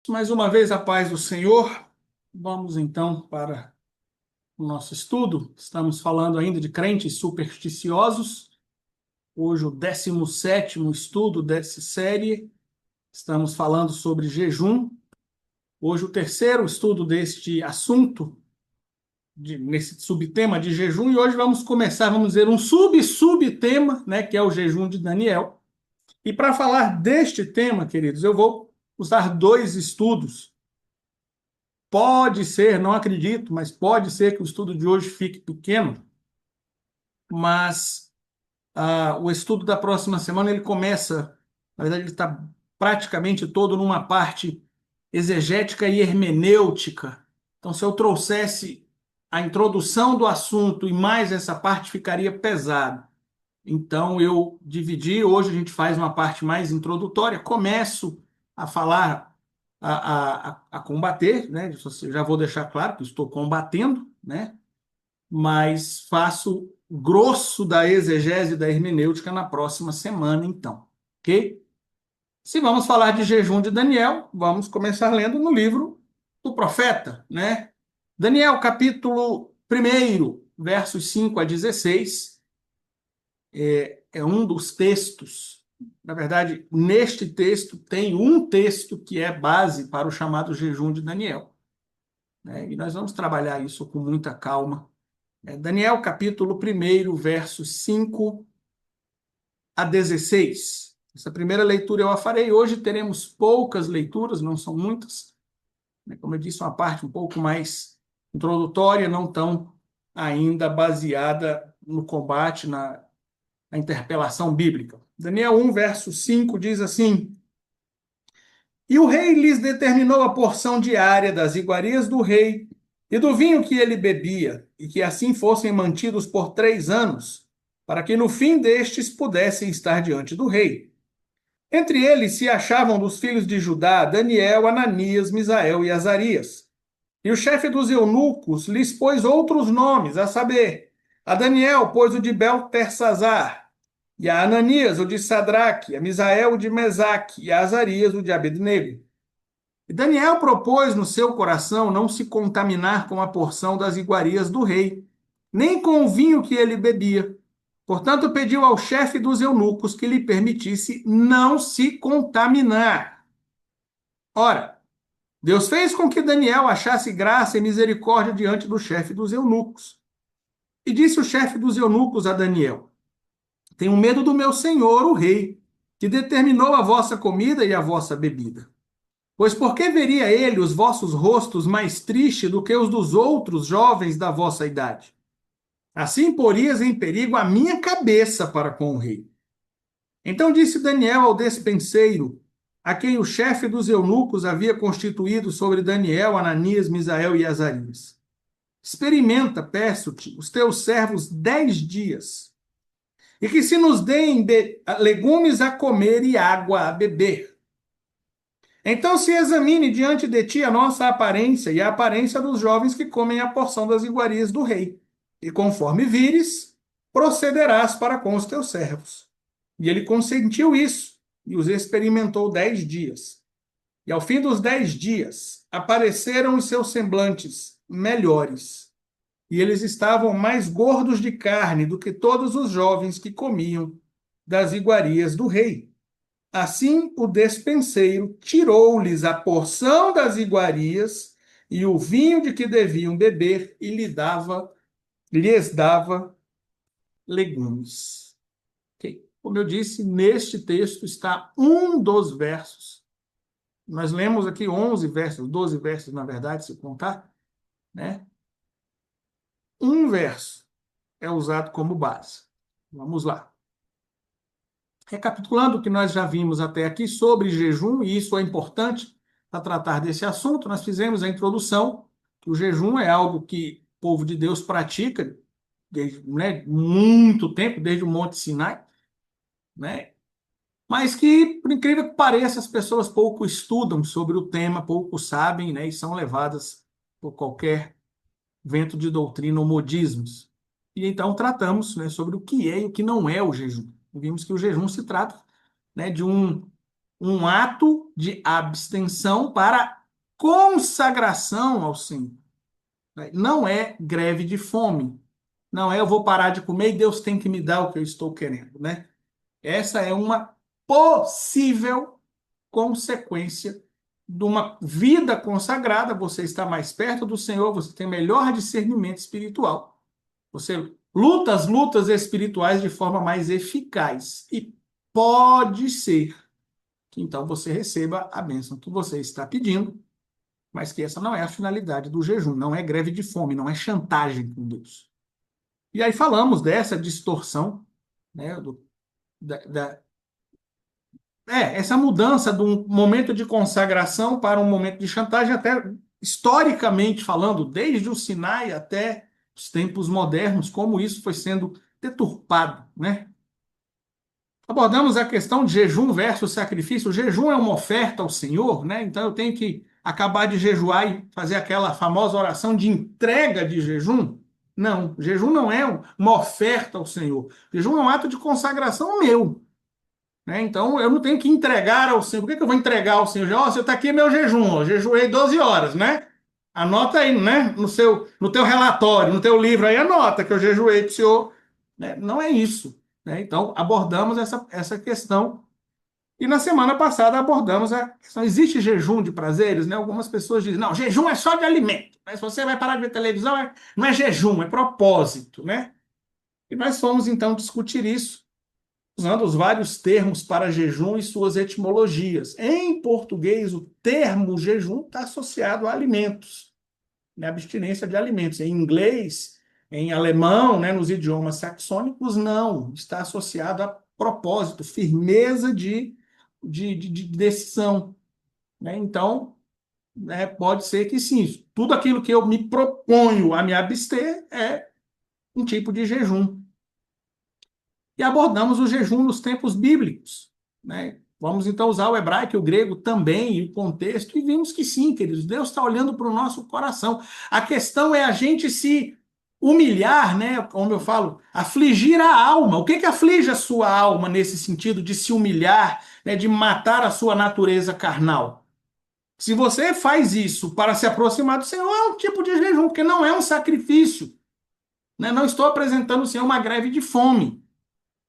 Mais uma vez, a paz do Senhor. Vamos então para o nosso estudo. Estamos falando ainda de crentes supersticiosos. Hoje, o 17º estudo dessa série. Estamos falando sobre jejum. Hoje, o terceiro estudo deste assunto, nesse subtema de jejum. E hoje vamos começar, vamos dizer, um subtema, né, que é o jejum de Daniel. E para falar deste tema, queridos, eu vou usar dois estudos. Pode ser, não acredito, mas pode ser que o estudo de hoje fique pequeno, mas o estudo da próxima semana ele começa, na verdade, ele está praticamente todo numa parte exegética e hermenêutica. Então, se eu trouxesse a introdução do assunto e mais essa parte, ficaria pesado. Então, eu dividi. Hoje a gente faz uma parte mais introdutória, começo a falar, a combater, né? Já vou deixar claro que estou combatendo, né? Mas faço grosso da exegese da hermenêutica na próxima semana, então, ok? Se vamos falar de jejum de Daniel, vamos começar lendo no livro do profeta, né? Daniel, capítulo 1, versos 5 a 16. É um dos textos. Na verdade, neste texto tem um texto que é base para o chamado jejum de Daniel, né? E nós vamos trabalhar isso com muita calma. Daniel, capítulo 1, versos 5 a 16. Essa primeira leitura eu a farei. Hoje teremos poucas leituras, não são muitas. Como eu disse, uma parte um pouco mais introdutória, não tão ainda baseada no combate, na interpelação bíblica. Daniel 1, verso 5 diz assim: E o rei lhes determinou a porção diária das iguarias do rei e do vinho que ele bebia, e que assim fossem mantidos por 3 anos, para que no fim destes pudessem estar diante do rei. Entre eles se achavam dos filhos de Judá Daniel, Ananias, Misael e Azarias. E o chefe dos eunucos lhes pôs outros nomes, a saber, a Daniel pôs o de Beltesazar, e a Ananias o de Sadraque, a Misael o de Mesaque, e a Azarias o de Abednego. E Daniel propôs no seu coração não se contaminar com a porção das iguarias do rei, nem com o vinho que ele bebia. Portanto, pediu ao chefe dos eunucos que lhe permitisse não se contaminar. Ora, Deus fez com que Daniel achasse graça e misericórdia diante do chefe dos eunucos. E disse o chefe dos eunucos a Daniel: Tenho medo do meu senhor, o rei, que determinou a vossa comida e a vossa bebida. Pois por que veria ele os vossos rostos mais tristes do que os dos outros jovens da vossa idade? Assim porias em perigo a minha cabeça para com o rei. Então disse Daniel ao despenseiro, a quem o chefe dos eunucos havia constituído sobre Daniel, Ananias, Misael e Azarias: Experimenta, peço-te, os teus servos 10 dias, e que se nos deem legumes a comer e água a beber. Então se examine diante de ti a nossa aparência e a aparência dos jovens que comem a porção das iguarias do rei. E conforme vires, procederás para com os teus servos. E ele consentiu isso, e os experimentou 10 dias. E ao fim dos 10 dias, apareceram os seus semblantes melhores, e eles estavam mais gordos de carne do que todos os jovens que comiam das iguarias do rei. Assim, o despenseiro tirou-lhes a porção das iguarias e o vinho de que deviam beber e lhes dava legumes. Okay. Como eu disse, neste texto está um dos versos. Nós lemos aqui 11 versos, 12 versos, na verdade, se contar, né? Um verso é usado como base. Vamos lá. Recapitulando o que nós já vimos até aqui sobre jejum, e isso é importante para tratar desse assunto, nós fizemos a introdução, que o jejum é algo que o povo de Deus pratica desde, né, muito tempo, desde o Monte Sinai, né? Mas que, por incrível que pareça, as pessoas pouco estudam sobre o tema, pouco sabem, né, e são levadas por qualquer vento de doutrina ou modismos. E então tratamos, né, sobre o que é e o que não é o jejum. Vimos que o jejum se trata, né, de um um ato de abstenção para consagração ao Senhor. Não é greve de fome. Não é eu vou parar de comer e Deus tem que me dar o que eu estou querendo, né? Essa é uma possível consequência de uma vida consagrada. Você está mais perto do Senhor, você tem melhor discernimento espiritual. Você luta as lutas espirituais de forma mais eficaz. E pode ser que então você receba a bênção que você está pedindo, mas que essa não é a finalidade do jejum, não é greve de fome, não é chantagem com Deus. E aí falamos dessa distorção, né, essa mudança de um momento de consagração para um momento de chantagem, até historicamente falando, desde o Sinai até os tempos modernos, como isso foi sendo deturpado, né? Abordamos a questão de jejum versus sacrifício. O jejum é uma oferta ao Senhor, né? Então eu tenho que acabar de jejuar e fazer aquela famosa oração de entrega de jejum. Não, jejum não é uma oferta ao Senhor. Jejum é um ato de consagração meu, né? Então eu não tenho que entregar ao Senhor. Por que que eu vou entregar ao Senhor? Ó, você está aqui meu jejum, ó, jejuei 12 horas, né? Anota aí, né? No teu relatório, no teu livro aí, anota que eu jejuei para o Senhor. Né? Não é isso, né? Então abordamos essa questão. E na semana passada abordamos a questão, existe jejum de prazeres, né? Algumas pessoas dizem, não, jejum é só de alimento. Mas se você vai parar de ver televisão, não é jejum, é propósito, né? E nós fomos então discutir isso usando os vários termos para jejum e suas etimologias. Em português, o termo jejum está associado a alimentos, né? Abstinência de alimentos. Em inglês, em alemão, né, nos idiomas saxônicos, não. Está associado a propósito, firmeza de decisão. Né? Então, né, pode ser que sim. Tudo aquilo que eu me proponho a me abster é um tipo de jejum. E abordamos o jejum nos tempos bíblicos, né? Vamos então usar o hebraico e o grego também, e o contexto, e vimos que sim, queridos, Deus está olhando para o nosso coração. A questão é a gente se humilhar, né? Como eu falo, afligir a alma. O que que aflige a sua alma nesse sentido de se humilhar, né? De matar a sua natureza carnal? Se você faz isso para se aproximar do Senhor, é um tipo de jejum, porque não é um sacrifício, né? Não estou apresentando ao Senhor uma greve de fome.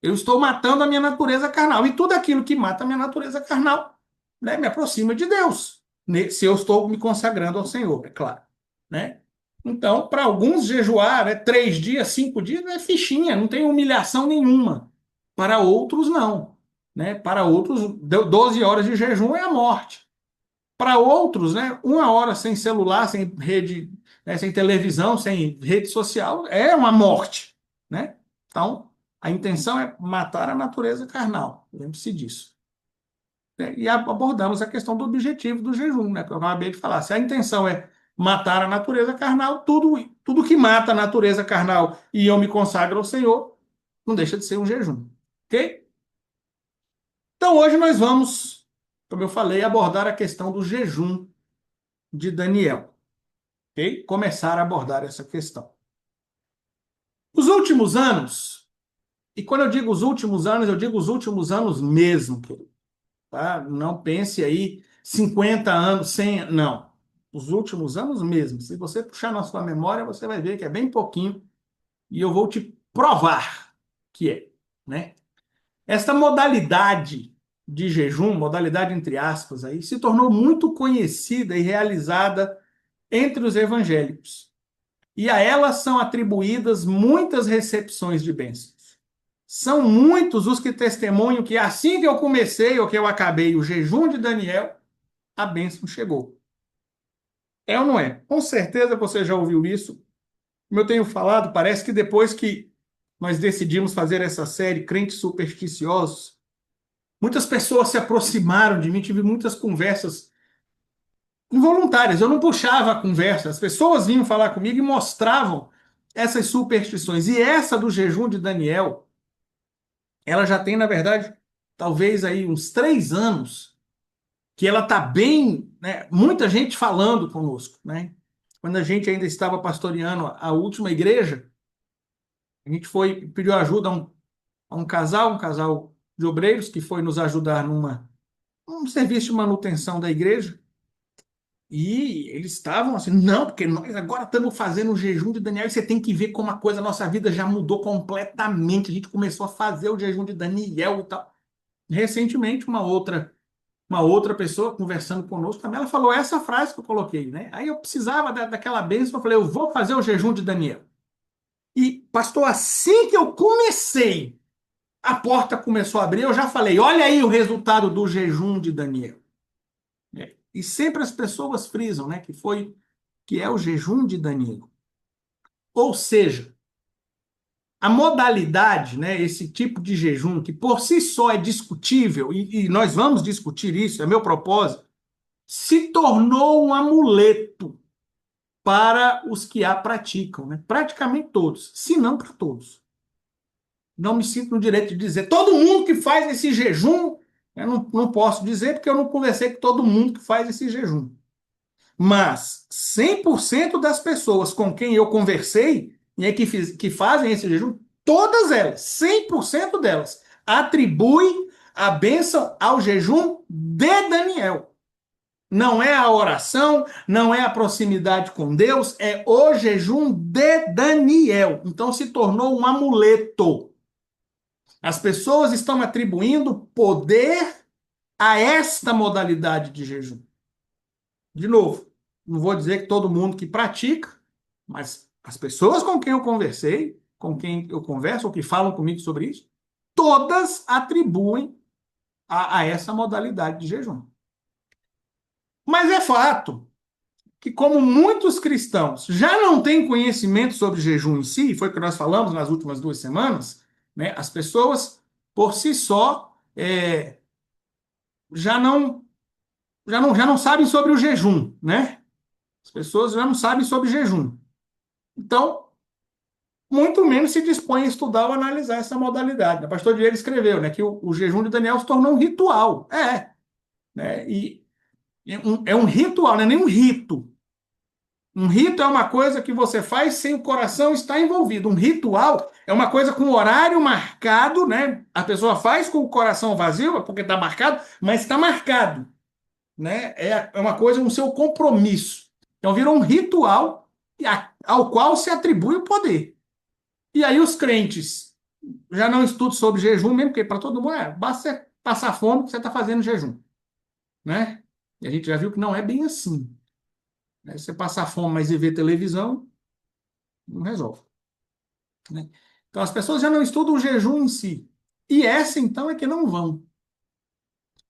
Eu estou matando a minha natureza carnal. E tudo aquilo que mata a minha natureza carnal, né, me aproxima de Deus. Se eu estou me consagrando ao Senhor, é claro. Né? Então, para alguns, jejuar 3 dias, 5 dias, é fichinha, não tem humilhação nenhuma. Para outros, não. Né? Para outros, 12 horas de jejum é a morte. Para outros, né, 1 hora sem celular, sem rede, né, sem televisão, sem rede social, é uma morte. Né? Então, a intenção é matar a natureza carnal. Lembre-se disso. E abordamos a questão do objetivo do jejum, né? Porque eu acabei de falar. Se a intenção é matar a natureza carnal, tudo que mata a natureza carnal e eu me consagro ao Senhor, não deixa de ser um jejum. Ok? Então hoje nós vamos, como eu falei, abordar a questão do jejum de Daniel. Ok? Começar a abordar essa questão. Os últimos anos, e quando eu digo os últimos anos, eu digo os últimos anos mesmo, querido. Tá? Não pense aí 50 anos, 100, não. Os últimos anos mesmo. Se você puxar na sua memória, você vai ver que é bem pouquinho e eu vou te provar que é, né? Esta modalidade de jejum, modalidade entre aspas aí, se tornou muito conhecida e realizada entre os evangélicos. E a elas são atribuídas muitas recepções de bênçãos. São muitos os que testemunham que assim que eu comecei ou que eu acabei o jejum de Daniel, a bênção chegou. É ou não é? Com certeza você já ouviu isso. Como eu tenho falado, parece que depois que nós decidimos fazer essa série Crentes Supersticiosos, muitas pessoas se aproximaram de mim, tive muitas conversas involuntárias. Eu não puxava a conversa, as pessoas vinham falar comigo e mostravam essas superstições. E essa do jejum de Daniel, ela já tem, na verdade, talvez aí uns 3 anos que ela está bem, né, muita gente falando conosco, né? Quando a gente ainda estava pastoreando a última igreja, a gente foi pediu ajuda a um casal de obreiros que foi nos ajudar um serviço de manutenção da igreja. E eles estavam assim, não, porque nós agora estamos fazendo o jejum de Daniel e você tem que ver como a coisa, a nossa vida já mudou completamente. A gente começou a fazer o jejum de Daniel e tal. Recentemente, uma outra pessoa conversando conosco também, ela falou essa frase que eu coloquei, né? Aí eu precisava daquela bênção, eu falei, eu vou fazer o jejum de Daniel. E, pastor, assim que eu comecei, a porta começou a abrir, eu já falei, olha aí o resultado do jejum de Daniel. E sempre as pessoas frisam, né, que é o jejum de Daniel. Ou seja, a modalidade, né, esse tipo de jejum, que por si só é discutível, e nós vamos discutir isso, é meu propósito, se tornou um amuleto para os que a praticam, né? Praticamente todos, se não para todos. Não me sinto no direito de dizer todo mundo que faz esse jejum, eu não posso dizer porque eu não conversei com todo mundo que faz esse jejum. Mas 100% das pessoas com quem eu conversei e que fazem esse jejum, todas elas, 100% delas, atribuem a bênção ao jejum de Daniel. Não é a oração, não é a proximidade com Deus, é o jejum de Daniel. Então se tornou um amuleto. As pessoas estão atribuindo poder a esta modalidade de jejum. De novo, não vou dizer que todo mundo que pratica, mas as pessoas com quem eu conversei, com quem eu converso, ou que falam comigo sobre isso, todas atribuem a essa modalidade de jejum. Mas é fato que, como muitos cristãos já não têm conhecimento sobre jejum em si, foi o que nós falamos nas últimas 2 semanas, né, as pessoas, por si só, já não, já não sabem sobre o jejum, né? As pessoas já não sabem sobre jejum. Então, muito menos se dispõe a estudar ou analisar essa modalidade. O pastor Diego escreveu, né, que o jejum de Daniel se tornou um ritual. Né? E é um ritual, não é nem um rito. Um rito é uma coisa que você faz sem o coração estar envolvido. Um ritual é uma coisa com horário marcado, né? A pessoa faz com o coração vazio, porque está marcado, mas está marcado, né? É uma coisa, um seu compromisso. Então virou um ritual ao qual se atribui o poder. E aí os crentes já não estudam sobre jejum mesmo, porque para todo mundo basta você passar fome que você está fazendo jejum, né? E a gente já viu que não é bem assim. Né? Você passar fome, mas e ver televisão, não resolve. Né? Então as pessoas já não estudam o jejum em si. E essa, então, é que não vão.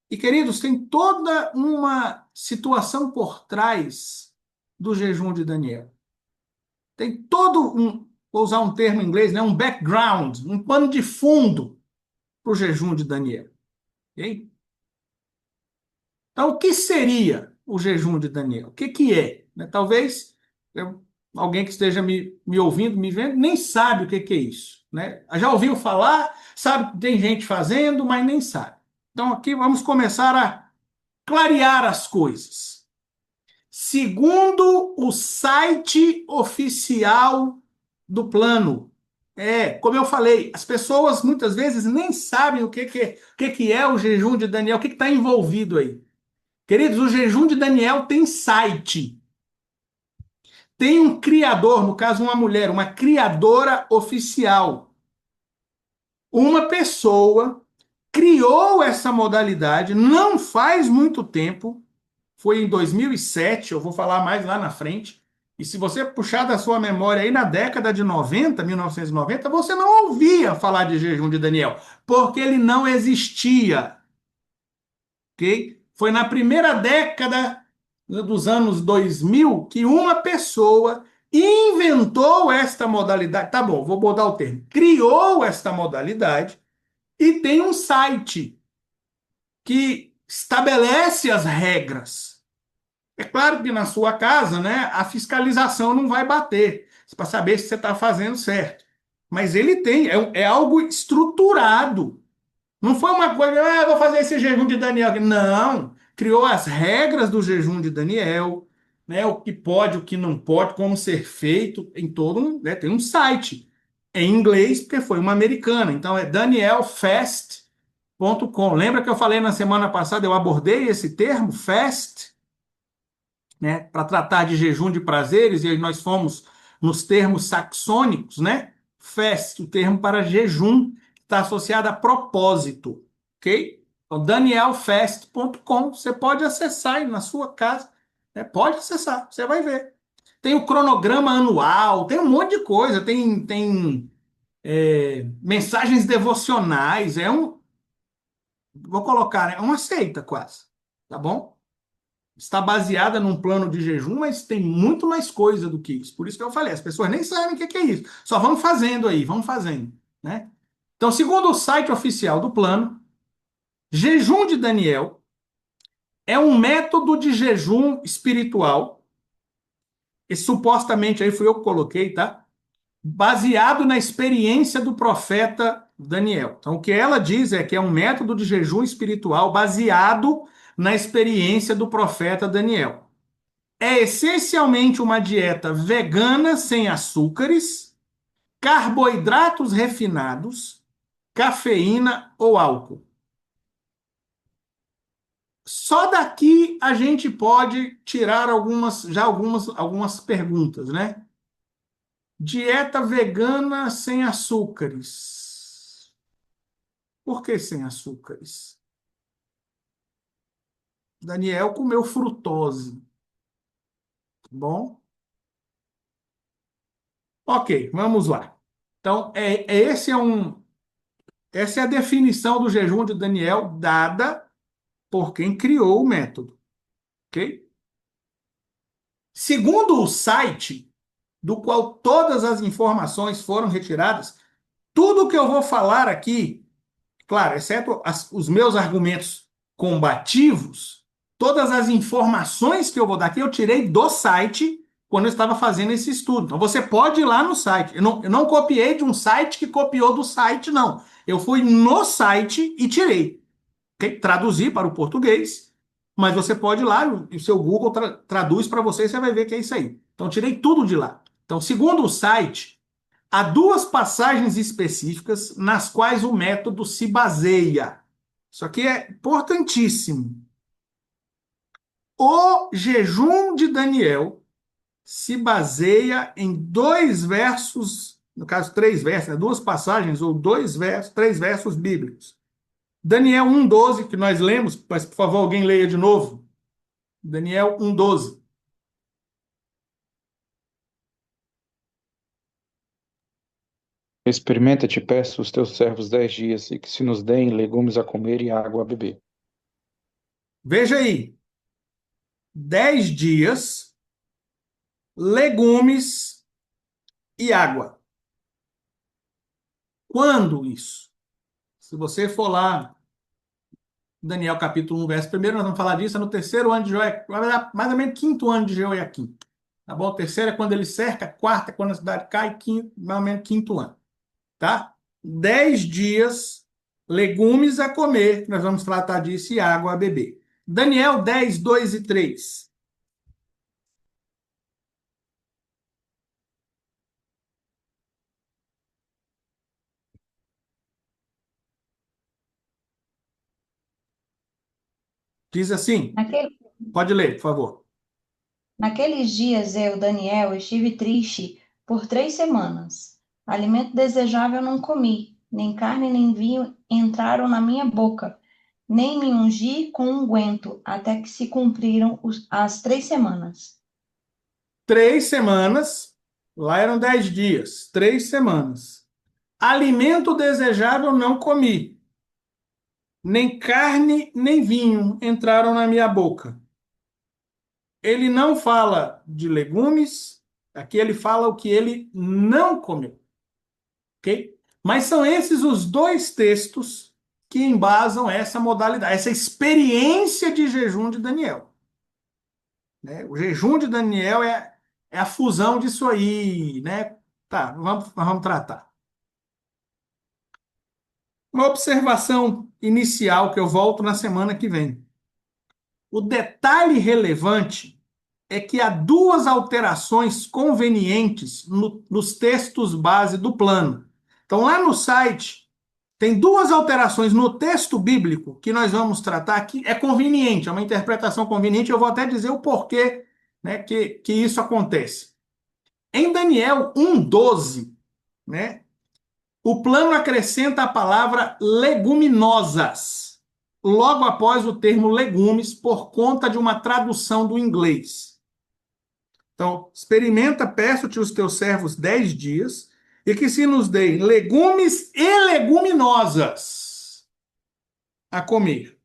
E, queridos, tem toda uma situação por trás do jejum de Daniel. Tem todo vou usar um termo em inglês, né? Um background, um pano de fundo para o jejum de Daniel. Okay? Então, o que seria o jejum de Daniel? O que é? Né? Talvez alguém que esteja me ouvindo, me vendo, nem sabe o que é isso. Né? Já ouviu falar, sabe que tem gente fazendo, mas nem sabe. Então, aqui vamos começar a clarear as coisas. Segundo o site oficial do plano, como eu falei, as pessoas muitas vezes nem sabem o que é o jejum de Daniel, o que está envolvido aí. Queridos, o jejum de Daniel tem site. Tem um criador, no caso uma mulher, uma criadora oficial. Uma pessoa criou essa modalidade não faz muito tempo, foi em 2007, eu vou falar mais lá na frente. E se você puxar da sua memória aí na década de 90, 1990, você não ouvia falar de jejum de Daniel, porque ele não existia. Ok? Foi na primeira década dos anos 2000 que uma pessoa inventou esta modalidade. Tá bom, vou botar o termo. Criou esta modalidade e tem um site que estabelece as regras. É claro que na sua casa, né, a fiscalização não vai bater para saber se você está fazendo certo. Mas ele tem, é algo estruturado. Não foi uma coisa, vou fazer esse jejum de Daniel. Não, criou as regras do jejum de Daniel, né, o que pode, o que não pode, como ser feito, em todo né, tem um site em inglês, porque foi uma americana. Então é Daniel Fast, Lembra que eu falei na semana passada, eu abordei esse termo, fast, né, para tratar de jejum de prazeres, e aí nós fomos nos termos saxônicos, né? Fast, o termo para jejum, está associado a propósito, ok? Então, danielfast.com, você pode acessar aí na sua casa, né? Pode acessar, você vai ver. Tem o cronograma anual, tem um monte de coisa, tem mensagens devocionais, vou colocar, né? É uma seita quase, tá bom? Está baseada num plano de jejum, mas tem muito mais coisa do que isso. Por isso que eu falei, as pessoas nem sabem o que é isso. Só vão fazendo aí, vão fazendo, né? Então, segundo o site oficial do plano, jejum de Daniel é um método de jejum espiritual, e supostamente aí fui eu que coloquei, tá? Baseado na experiência do profeta Daniel. Então, o que ela diz é que é um método de jejum espiritual baseado na experiência do profeta Daniel. É essencialmente uma dieta vegana sem açúcares, carboidratos refinados, cafeína ou álcool. Só daqui a gente pode tirar algumas perguntas, né? Dieta vegana sem açúcares. Por que sem açúcares? Daniel comeu frutose. Tá bom? Ok, vamos lá. Então, essa é a definição do jejum de Daniel dada por quem criou o método, ok? Segundo o site, do qual todas as informações foram retiradas, tudo que eu vou falar aqui, claro, exceto os meus argumentos combativos, todas as informações que eu vou dar aqui, eu tirei do site quando eu estava fazendo esse estudo. Então, você pode ir lá no site. Eu não copiei de um site que copiou do site, não. Eu fui no site e tirei. Okay? Traduzi para o português, mas você pode ir lá, o seu Google traduz para você e você vai ver que é isso aí. Então, tirei tudo de lá. Então, segundo o site, há duas passagens específicas nas quais o método se baseia. Isso aqui é importantíssimo. O jejum de Daniel se baseia em dois versos, no caso, três versos, né? Duas passagens ou dois versos, três versos bíblicos. Daniel 1,12, que nós lemos, mas por favor, alguém leia de novo. Daniel 1,12. Experimenta, te peço, os teus servos 10 dias, e que se nos deem legumes a comer e água a beber. Veja aí. 10 dias, legumes e água. Quando isso? Se você for lá, Daniel capítulo 1, verso 1, nós vamos falar disso, é no terceiro ano de Joaquim, mais ou menos quinto ano de Joaquim. Tá bom? O terceiro é quando ele cerca, quarto é quando a cidade cai, quinto, mais ou menos quinto ano. Tá? 10 dias, legumes a comer, que nós vamos tratar disso, e água a beber. Daniel 10, 2 e 3. Diz assim, Naquele- pode ler, por favor. Naqueles dias eu, Daniel, estive triste por 3 semanas. Alimento desejável não comi, nem carne nem vinho entraram na minha boca, nem me ungi com unguento, até que se cumpriram as 3 semanas. 3 semanas, lá eram 10 dias, 3 semanas. Alimento desejável não comi, nem carne nem vinho entraram na minha boca. Ele não fala de legumes, aqui ele fala o que ele não comeu, ok? Mas são esses os dois textos que embasam essa modalidade, essa experiência de jejum de Daniel, né? O jejum de Daniel é a fusão disso aí, né? Tá, vamos tratar. Uma observação inicial que eu volto na semana que vem. O detalhe relevante é que há duas alterações convenientes nos textos base do plano. Então, lá no site, Tem duas alterações no texto bíblico que nós vamos tratar aqui. É conveniente, é uma interpretação conveniente. Eu vou até dizer o porquê, né, que isso acontece. Em Daniel 1:12, né, o plano acrescenta a palavra leguminosas, logo após o termo legumes, por conta de uma tradução do inglês. Então, experimenta, peço-te os teus servos 10 dias, e que se nos deem legumes e leguminosas a comer.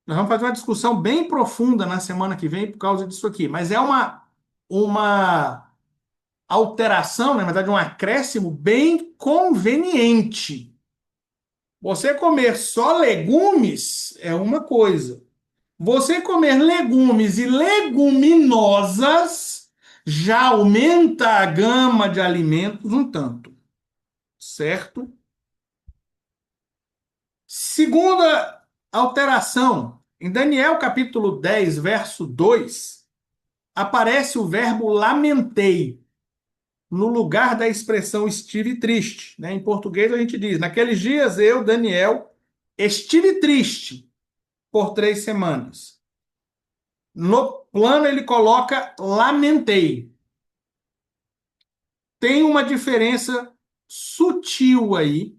Nós vamos fazer uma discussão bem profunda na semana que vem por causa disso aqui, mas é uma alteração, na verdade, um acréscimo bem conveniente. Você comer só legumes é uma coisa. Você comer legumes e leguminosas já aumenta a gama de alimentos um tanto, certo? Segunda alteração, em Daniel capítulo 10, verso 2, aparece o verbo lamentei, no lugar da expressão estive triste, né? Em português a gente diz, naqueles dias eu, Daniel, estive triste por 3 semanas. No plano ele coloca lamentei. Tem uma diferença sutil aí.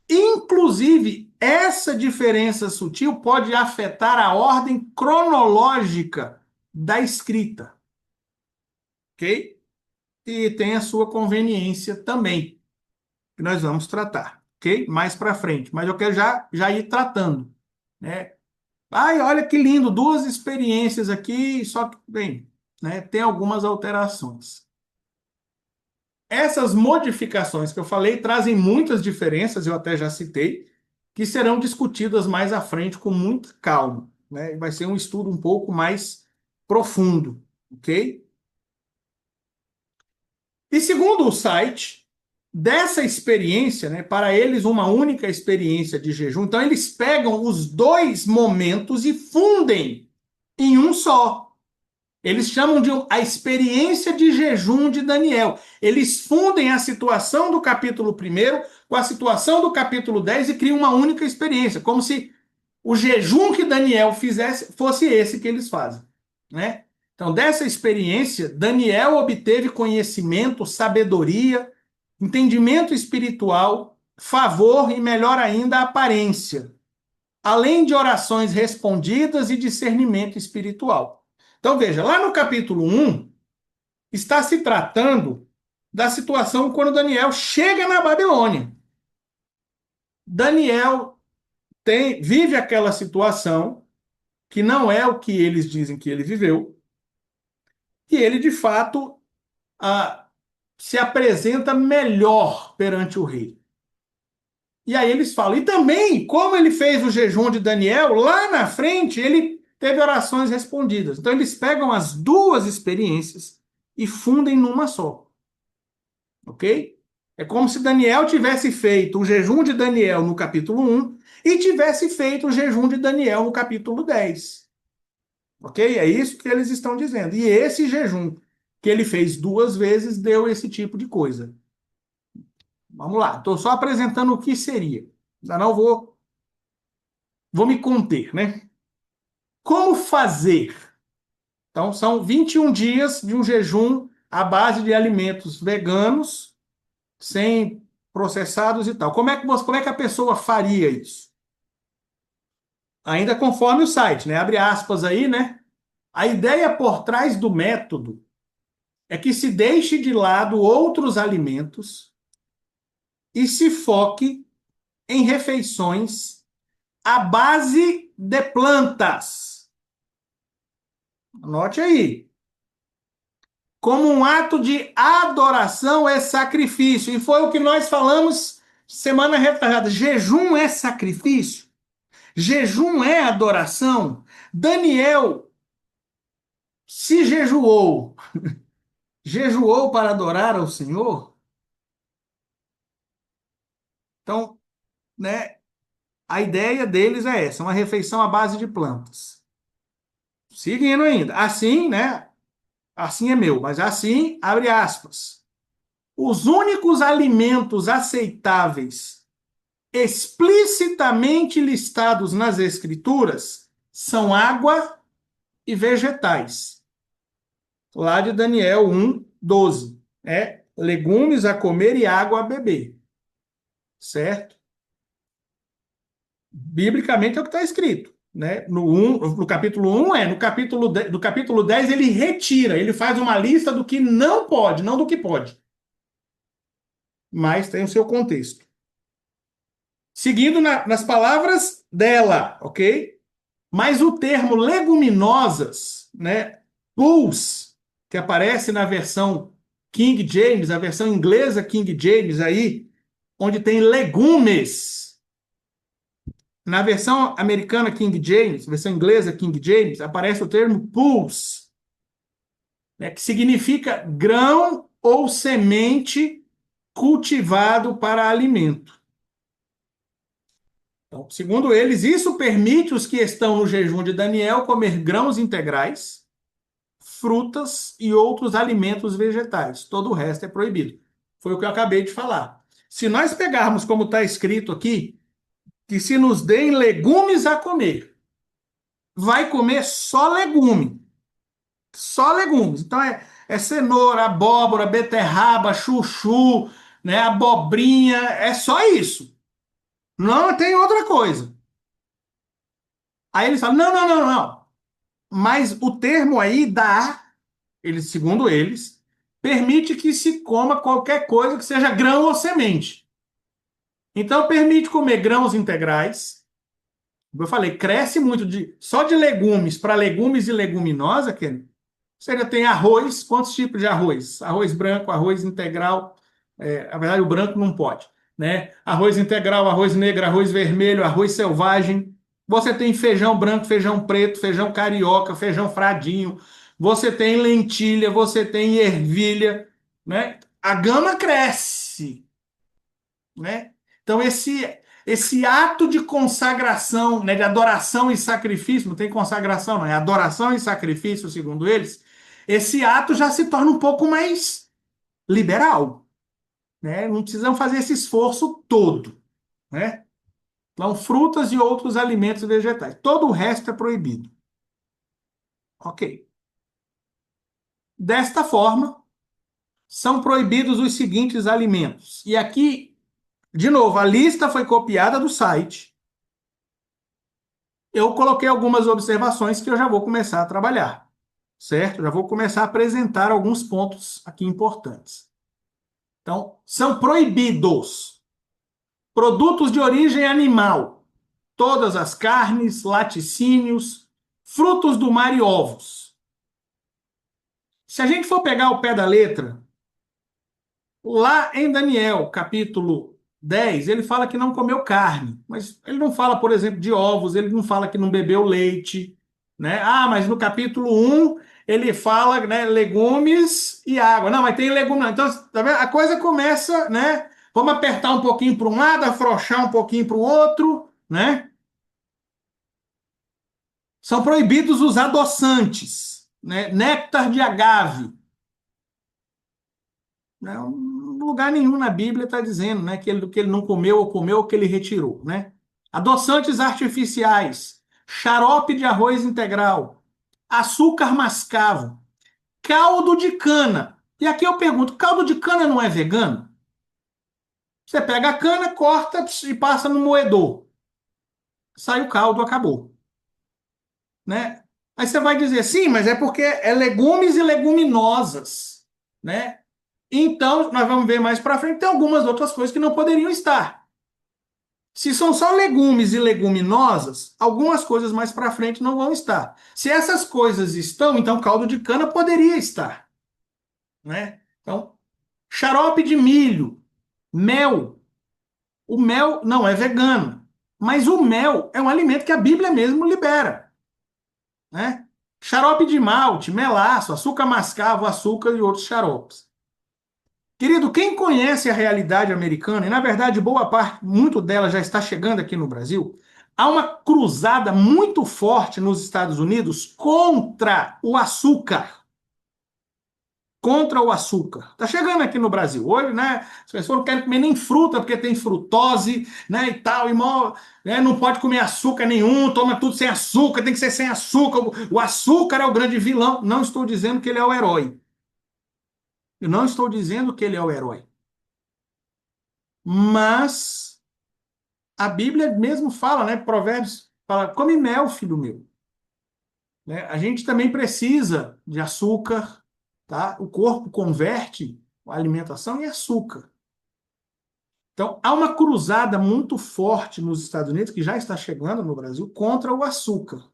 Inclusive, essa diferença sutil pode afetar a ordem cronológica da escrita. Ok? E tem a sua conveniência também, que nós vamos tratar, ok? Mais para frente. Mas eu quero já ir tratando, né? Ai, olha que lindo, 2 experiências aqui, só que, bem, né, tem algumas alterações. Essas modificações que eu falei trazem muitas diferenças, eu até já citei, que serão discutidas mais à frente com muita calma, né? Vai ser um estudo um pouco mais profundo, ok? E segundo o site, dessa experiência, né, para eles uma única experiência de jejum, então eles pegam os 2 momentos e fundem em um só. Eles chamam de a experiência de jejum de Daniel. Eles fundem a situação do capítulo 1 com a situação do capítulo 10 e criam uma única experiência, como se o jejum que Daniel fizesse fosse esse que eles fazem, né? Então, dessa experiência, Daniel obteve conhecimento, sabedoria, entendimento espiritual, favor e, melhor ainda, aparência, além de orações respondidas e discernimento espiritual. Então, veja, lá no capítulo 1, está se tratando da situação quando Daniel chega na Babilônia. Daniel vive aquela situação que não é o que eles dizem que ele viveu, e ele, de fato, se apresenta melhor perante o rei. E aí eles falam, e também, como ele fez o jejum de Daniel, lá na frente ele teve orações respondidas. Então eles pegam as 2 experiências e fundem numa só. Ok? É como se Daniel tivesse feito o jejum de Daniel no capítulo 1 e tivesse feito o jejum de Daniel no capítulo 10. Ok? É isso que eles estão dizendo. E esse jejum que ele fez 2 vezes deu esse tipo de coisa. Vamos lá, estou só apresentando o que seria. Ainda não vou me conter, né? Como fazer? Então, são 21 dias de um jejum à base de alimentos veganos, sem processados e tal. Como é que a pessoa faria isso? Ainda conforme o site, né? Abre aspas aí, né? A ideia por trás do método é que se deixe de lado outros alimentos e se foque em refeições à base de plantas. Anote aí. Como um ato de adoração é sacrifício. E foi o que nós falamos semana retrasada. Jejum é sacrifício? Jejum é adoração? Daniel se jejuou para adorar ao Senhor? Então, né, a ideia deles é essa, uma refeição à base de plantas. Seguindo ainda. Assim, né? Assim é meu, mas assim, abre aspas. Os únicos alimentos aceitáveis explicitamente listados nas Escrituras são água e vegetais. Lá de Daniel 1:12. Legumes a comer e água a beber. Certo? Biblicamente é o que está escrito. Né? No capítulo 1 no capítulo 10 ele retira, ele faz uma lista do que não pode, não do que pode. Mas tem o seu contexto. Seguindo nas palavras dela, ok? Mas o termo leguminosas, né, pulse, que aparece na versão King James, a versão inglesa King James aí, onde tem legumes. Na versão americana King James, versão inglesa King James, aparece o termo pulse, né, que significa grão ou semente cultivado para alimento. Então, segundo eles, isso permite os que estão no jejum de Daniel comer grãos integrais, frutas e outros alimentos vegetais. Todo o resto é proibido. Foi o que eu acabei de falar. Se nós pegarmos como está escrito aqui, que se nos deem legumes a comer, vai comer só legume. Só legumes. Então é cenoura, abóbora, beterraba, chuchu, né, abobrinha, é só isso. Não tem outra coisa. Aí eles falam, não, não, não, não. Mas o termo aí segundo eles, permite que se coma qualquer coisa que seja grão ou semente. Então permite comer grãos integrais. Como eu falei, cresce muito só de legumes para legumes e leguminosa, que você ainda tem arroz. Quantos tipos de arroz? Arroz branco, arroz integral. Na verdade, o branco não pode, né? Arroz integral, arroz negro, arroz vermelho, arroz selvagem. Você tem feijão branco, feijão preto, feijão carioca, feijão fradinho. Você tem lentilha, você tem ervilha, né? A gama cresce, né? Então, esse ato de consagração, né, de adoração e sacrifício, não tem consagração, não, é adoração e sacrifício, segundo eles, esse ato já se torna um pouco mais liberal, né? Não precisam fazer esse esforço todo, né? Então, frutas e outros alimentos vegetais. Todo o resto é proibido. Ok. Desta forma, são proibidos os seguintes alimentos. E aqui, de novo, a lista foi copiada do site. Eu coloquei algumas observações que eu já vou começar a trabalhar, certo? Já vou começar a apresentar alguns pontos aqui importantes. Então, são proibidos produtos de origem animal, todas as carnes, laticínios, frutos do mar e ovos. Se a gente for pegar o pé da letra, lá em Daniel, capítulo 10, ele fala que não comeu carne, mas ele não fala, por exemplo, de ovos, ele não fala que não bebeu leite, né? Ah, mas no capítulo 1 ele fala, né, legumes e água. Não, mas tem legume não. Então, tá vendo? A coisa começa, né? Vamos apertar um pouquinho para um lado, afrouxar um pouquinho para o outro, né? São proibidos os adoçantes, né? Néctar de agave. Não, lugar nenhum na Bíblia está dizendo, né, que ele não comeu ou comeu ou que ele retirou, né? Adoçantes artificiais, xarope de arroz integral, açúcar mascavo, caldo de cana. E aqui eu pergunto, caldo de cana não é vegano? Você pega a cana, corta e passa no moedor. Sai o caldo, acabou. Né? Aí você vai dizer, sim, mas é porque é legumes e leguminosas, né? Então, nós vamos ver mais para frente, tem algumas outras coisas que não poderiam estar. Se são só legumes e leguminosas, algumas coisas mais para frente não vão estar. Se essas coisas estão, então caldo de cana poderia estar, né? Então, xarope de milho, mel. O mel não é vegano, mas o mel é um alimento que a Bíblia mesmo libera, né? Xarope de malte, melaço, açúcar mascavo, açúcar e outros xaropes. Querido, quem conhece a realidade americana, e na verdade boa parte, muito dela já está chegando aqui no Brasil, há uma cruzada muito forte nos Estados Unidos contra o açúcar. contra o açúcar. Está chegando aqui no Brasil. Hoje, né, as pessoas não querem comer nem fruta porque tem frutose, né, e tal, né, não pode comer açúcar nenhum, toma tudo sem açúcar, tem que ser sem açúcar. O açúcar é o grande vilão. Não estou dizendo que ele é o herói. Eu não estou dizendo que ele é o herói. Mas a Bíblia mesmo fala, né, Provérbios fala, come mel, filho meu. Né? A gente também precisa de açúcar, tá? O corpo converte a alimentação em açúcar. Então, há uma cruzada muito forte nos Estados Unidos, que já está chegando no Brasil, contra o açúcar.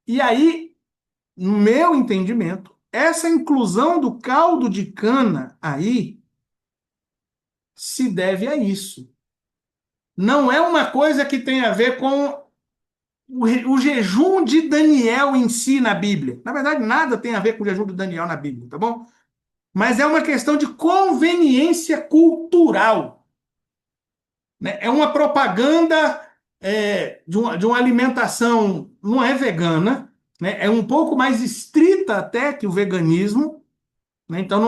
E aí, no meu entendimento, essa inclusão do caldo de cana aí se deve a isso. Não é uma coisa que tem a ver com o jejum de Daniel em si na Bíblia. Na verdade, nada tem a ver com o jejum de Daniel na Bíblia, tá bom? Mas é uma questão de conveniência cultural. Né? É uma propaganda de uma alimentação, não é vegana, né? É um pouco mais estrita até que o veganismo, né? Então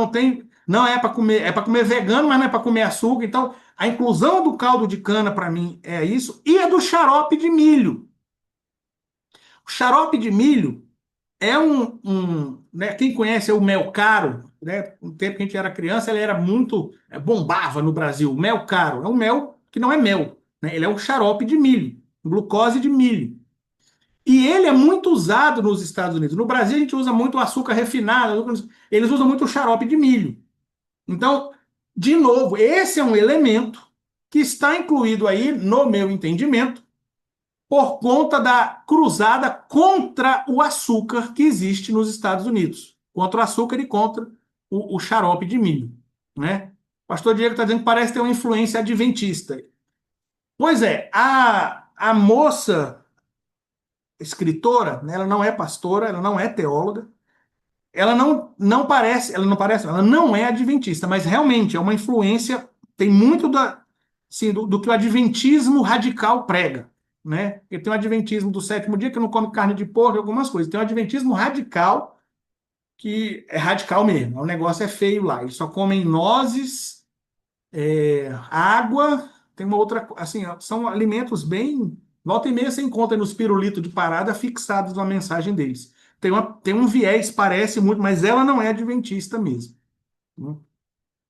não é para comer vegano, mas não é para comer açúcar. Então a inclusão do caldo de cana para mim é isso e é do xarope de milho. O xarope de milho é né, quem conhece é o mel caro, né? No tempo que a gente era criança, ele era muito, bombava no Brasil. Mel caro é um mel que não é mel, né? Ele é um xarope de milho, glucose de milho. E ele é muito usado nos Estados Unidos. No Brasil, a gente usa muito o açúcar refinado, eles usam muito o xarope de milho. Então, de novo, esse é um elemento que está incluído aí, no meu entendimento, por conta da cruzada contra o açúcar que existe nos Estados Unidos. Contra o açúcar e contra o xarope de milho. Né? O pastor Diego está dizendo que parece ter uma influência adventista. Pois é, a moça escritora, né, ela não é pastora, ela não é teóloga, ela não é adventista, mas realmente é uma influência, tem muito assim, do que o adventismo radical prega, né? Porque tem o adventismo do sétimo dia, que não come carne de porco, algumas coisas. Tem o adventismo radical, que é radical mesmo, o negócio é feio lá. Eles só comem nozes, água, tem uma outra, assim, ó, são alimentos bem. Volta e meia você encontra nos pirulitos de parada fixados na mensagem deles. Tem um viés, parece muito, mas ela não é adventista mesmo. Né?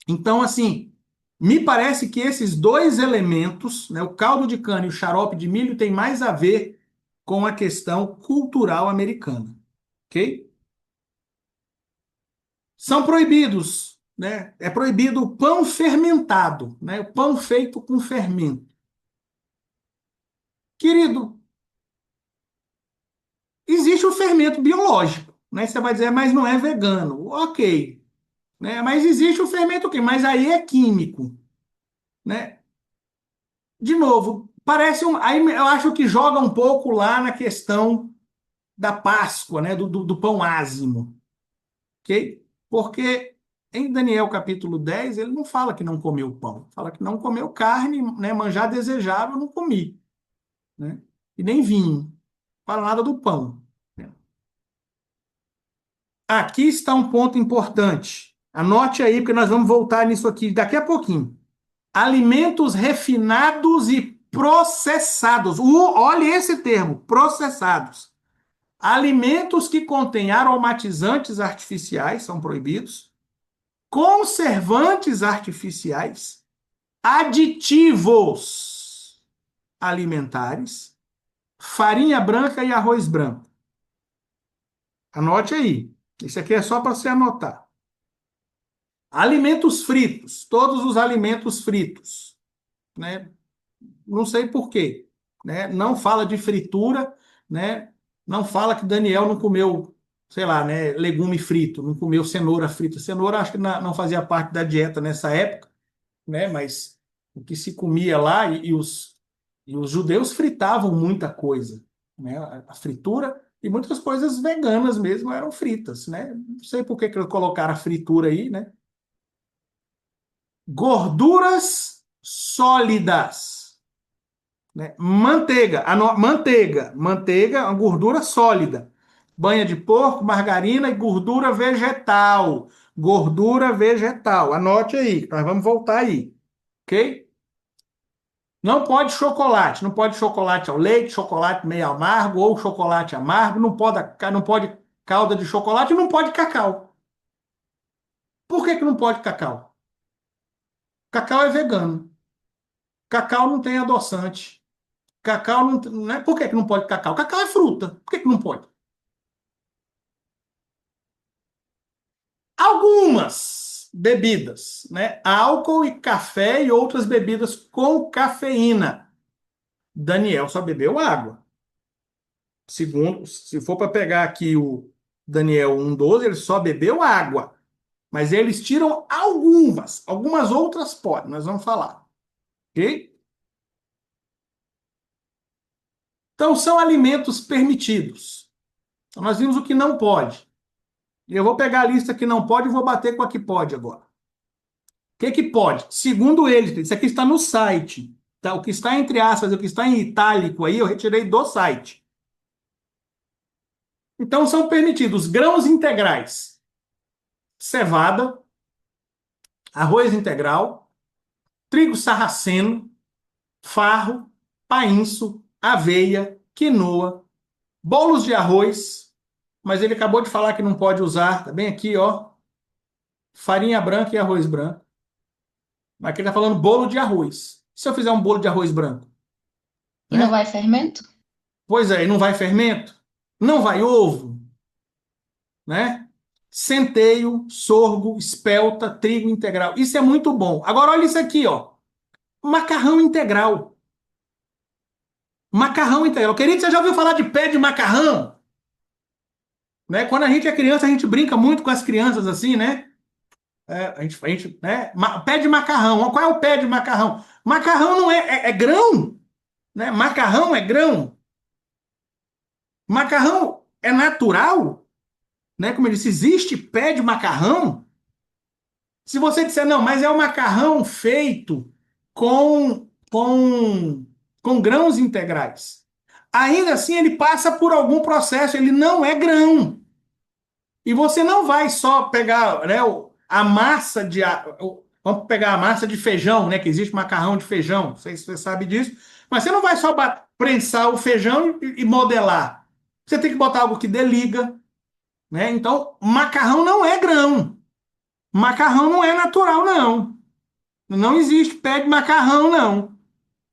Então, assim, me parece que esses dois elementos, né, o caldo de cana e o xarope de milho, tem mais a ver com a questão cultural americana. Ok? São proibidos, né? É proibido o pão fermentado, né? O pão feito com fermento. Querido, existe o fermento biológico, né? Você vai dizer, mas não é vegano. Ok, né? Mas existe o fermento químico, mas aí é químico, né? De novo, parece aí eu acho que joga um pouco lá na questão da Páscoa, né? Do pão ázimo, ok? Porque em Daniel capítulo 10 ele não fala que não comeu pão, fala que não comeu carne, né? Manjar desejável, não comi, né? E nem vinho, fala nada do pão. Aqui está um ponto importante. Anote aí, porque nós vamos voltar nisso aqui daqui a pouquinho. Alimentos refinados e processados. Olhe esse termo, processados. Alimentos que contêm aromatizantes artificiais são proibidos, conservantes artificiais, aditivos alimentares, farinha branca e arroz branco. Anote aí. Isso aqui é só para você anotar. Alimentos fritos, todos os alimentos fritos, né? Não sei por quê, né? Não fala de fritura, né? Não fala que Daniel não comeu, sei lá, né, legume frito, não comeu cenoura frita. Cenoura acho que não fazia parte da dieta nessa época, né? Mas o que se comia lá e os judeus fritavam muita coisa, né? A fritura e muitas coisas veganas mesmo eram fritas, né? Não sei por que colocaram a fritura aí, né? Gorduras sólidas, né? Manteiga, manteiga, uma gordura sólida. Banha de porco, margarina e gordura vegetal. Gordura vegetal. Anote aí, nós vamos voltar aí, ok? Não pode chocolate, não pode chocolate ao leite, chocolate meio amargo ou chocolate amargo, não pode calda de chocolate, não pode cacau. Por que que não pode cacau? Cacau é vegano. Cacau não tem adoçante. Cacau não é. Por que que não pode cacau? Cacau é fruta. Por que que não pode? Algumas bebidas, né? Álcool e café e outras bebidas com cafeína. Daniel só bebeu água. Segundo, se for para pegar aqui o Daniel 1,12, ele só bebeu água. Mas eles tiram algumas outras podem, nós vamos falar. Ok? Então, são alimentos permitidos. Então, nós vimos o que não pode. E eu vou pegar a lista que não pode e vou bater com a que pode agora. O que que pode? Segundo eles, isso aqui está no site. Tá? O que está entre aspas, o que está em itálico aí, eu retirei do site. Então, são permitidos grãos integrais, cevada, arroz integral, trigo sarraceno, farro, painço, aveia, quinoa, bolos de arroz, mas ele acabou de falar que não pode usar, tá bem aqui, ó, farinha branca e arroz branco. Mas aqui ele tá falando bolo de arroz. Se eu fizer um bolo de arroz branco, E não né? vai fermento? Pois é, e não vai fermento, não vai ovo, né? Centeio, sorgo, espelta, trigo integral. Isso é muito bom. Agora olha isso aqui, ó. Macarrão integral. Macarrão integral. Querido, você já ouviu falar de pé de macarrão? Né? Quando a gente é criança, a gente brinca muito com as crianças assim, né? Né? Pé de macarrão. Qual é o pé de macarrão? Macarrão não é grão, né? Macarrão é grão. Macarrão é natural, né? Como eu disse, existe pé de macarrão. Se você disser, não, mas é o macarrão feito com, com, com grãos integrais. Ainda assim, ele passa por algum processo, ele não é grão. E você não vai só pegar, né, a massa de. Vamos pegar a massa de feijão, né? Que existe macarrão de feijão, não sei se você sabe disso, mas você não vai só prensar o feijão e modelar. Você tem que botar algo que dê liga, né? Então, macarrão não é grão. Macarrão não é natural, não. Não existe pé de macarrão, não.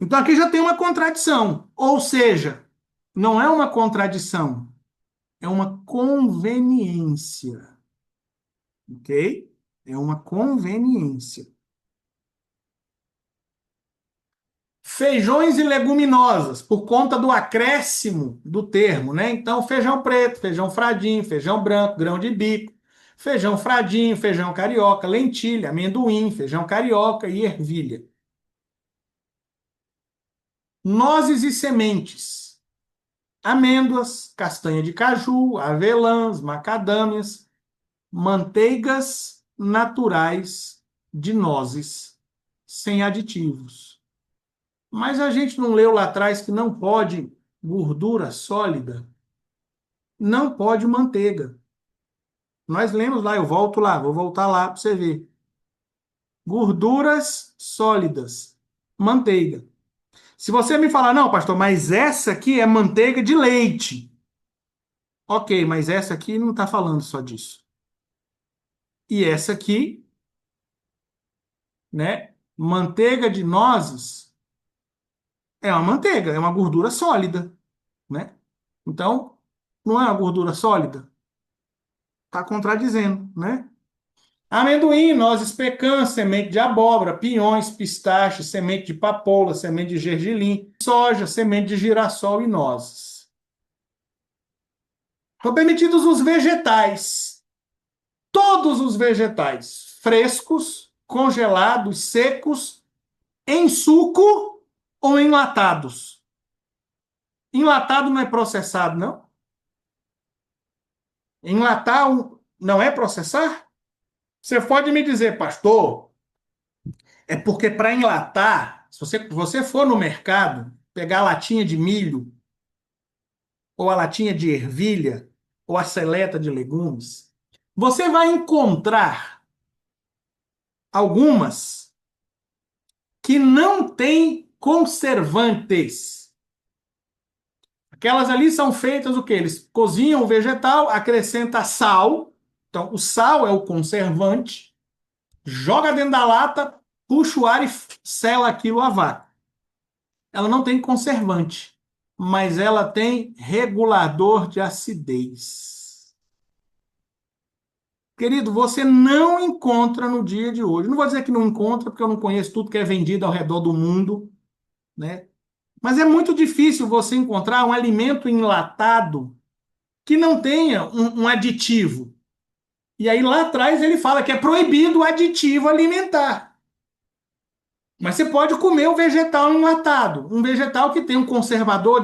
Então aqui já tem uma contradição. Ou seja, não é uma contradição, é uma conveniência. Ok? É uma conveniência. Feijões e leguminosas, por conta do acréscimo do termo, né? Então, feijão preto, feijão fradinho, feijão branco, grão de bico, feijão fradinho, feijão carioca, lentilha, amendoim, feijão carioca e ervilha. Nozes e sementes, amêndoas, castanha de caju, avelãs, macadâmias, manteigas naturais de nozes, sem aditivos. Mas a gente não leu lá atrás que não pode gordura sólida, não pode manteiga. Nós lemos lá, eu volto lá, vou voltar lá para você ver. Gorduras sólidas, manteiga. Se você me falar, não, pastor, mas essa aqui é manteiga de leite. Ok, mas essa aqui não está falando só disso. E essa aqui, né? Manteiga de nozes é uma manteiga, é uma gordura sólida, né? Então, não é uma gordura sólida? Está contradizendo, né? Amendoim, nozes pecãs, semente de abóbora, pinhões, pistache, semente de papoula, semente de gergelim, soja, semente de girassol e nozes. Estão permitidos os vegetais, todos os vegetais, frescos, congelados, secos, em suco ou enlatados. Enlatado não é processado, não? Enlatar não é processar? Você pode me dizer, pastor, é porque para enlatar, se você for no mercado, pegar a latinha de milho ou a latinha de ervilha, ou a seleta de legumes, você vai encontrar algumas que não têm conservantes. Aquelas ali são feitas o quê? Eles cozinham o vegetal, acrescenta sal. Então, o sal é o conservante. Joga dentro da lata, puxa o ar e sela aquilo a vácuo. Ela não tem conservante, mas ela tem regulador de acidez. Querido, você não encontra no dia de hoje. Não vou dizer que não encontra, porque eu não conheço tudo que é vendido ao redor do mundo, né? Mas é muito difícil você encontrar um alimento enlatado que não tenha um aditivo. E aí lá atrás ele fala que é proibido o aditivo alimentar. Mas você pode comer o vegetal enlatado, um vegetal que tem um conservador,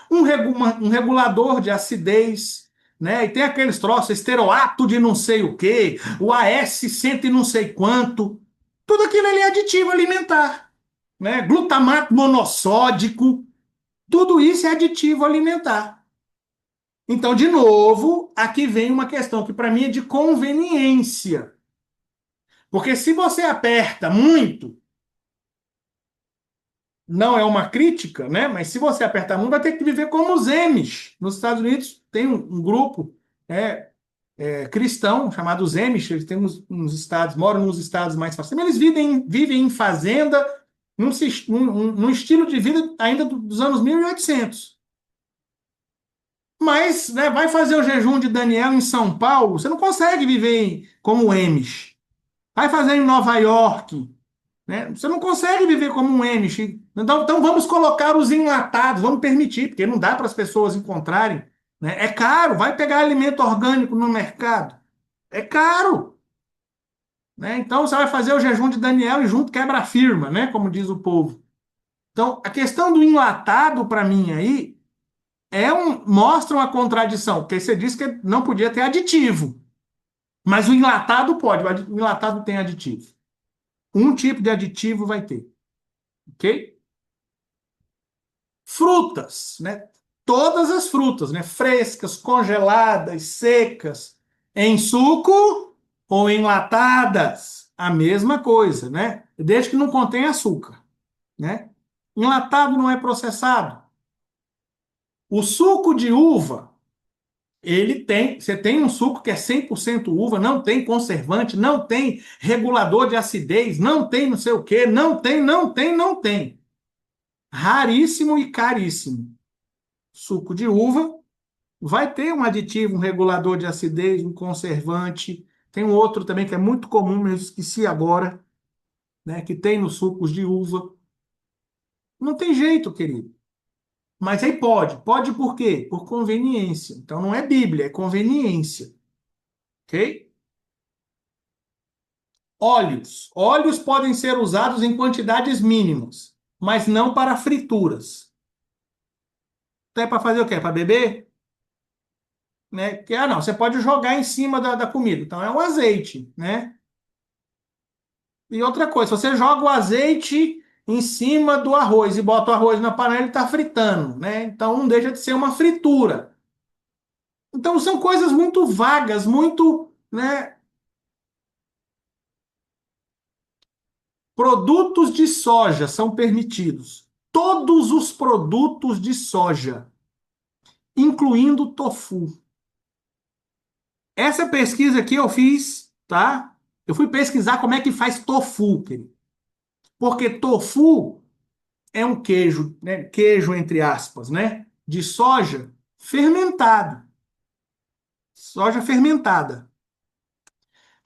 um regulador de acidez, né? E tem aqueles troços, esteroato de não sei o quê, o AS cento e não sei quanto. Tudo aquilo ali é aditivo alimentar, né? Glutamato monossódico, tudo isso é aditivo alimentar. Então, de novo, aqui vem uma questão que para mim é de conveniência. Porque se você aperta muito, não é uma crítica, né? Mas se você apertar muito, vai ter que viver como os Amish. Nos Estados Unidos tem um grupo cristão chamado os Amish, eles têm uns estados, moram nos estados mais facintos. Eles vivem em fazenda, num estilo de vida ainda dos anos 1800. Mas, né, vai fazer o jejum de Daniel em São Paulo, você não consegue viver como Amish. Vai fazer em Nova York, né? Você não consegue viver como um Amish. Então vamos colocar os enlatados, vamos permitir, porque não dá para as pessoas encontrarem, né? É caro, vai pegar alimento orgânico no mercado. É caro, né? Então você vai fazer o jejum de Daniel e junto quebra a firma, né? Como diz o povo. Então a questão do enlatado para mim aí mostra uma contradição, porque você disse que não podia ter aditivo, mas o enlatado pode, o enlatado tem aditivo. Um tipo de aditivo vai ter, ok? Frutas, né? Todas as frutas, né? Frescas, congeladas, secas, em suco ou enlatadas, a mesma coisa, né? Desde que não contém açúcar, né? Enlatado não é processado. O suco de uva, você tem um suco que é 100% uva, não tem conservante, não tem regulador de acidez, não tem não sei o quê, não tem. Raríssimo e caríssimo. Suco de uva vai ter um aditivo, um regulador de acidez, um conservante. Tem um outro também que é muito comum, mas eu esqueci agora, né, que tem nos sucos de uva. Não tem jeito, querido. Mas aí pode. Pode por quê? Por conveniência. Então não é Bíblia, é conveniência. Ok? Óleos. Óleos podem ser usados em quantidades mínimas, mas não para frituras. Então é para fazer o quê? Para beber? Né? Não, você pode jogar em cima da comida. Então é um azeite, né? E outra coisa, se você joga o azeite em cima do arroz e bota o arroz na panela, ele está fritando, né? Então não deixa de ser uma fritura. Então são coisas muito vagas, muito, né? Produtos de soja são permitidos. Todos os produtos de soja, incluindo tofu. Essa pesquisa aqui eu fiz, tá? Eu fui pesquisar como é que faz tofu, querido. Porque tofu é um queijo, né? Queijo entre aspas, né? De soja fermentado. Soja fermentada.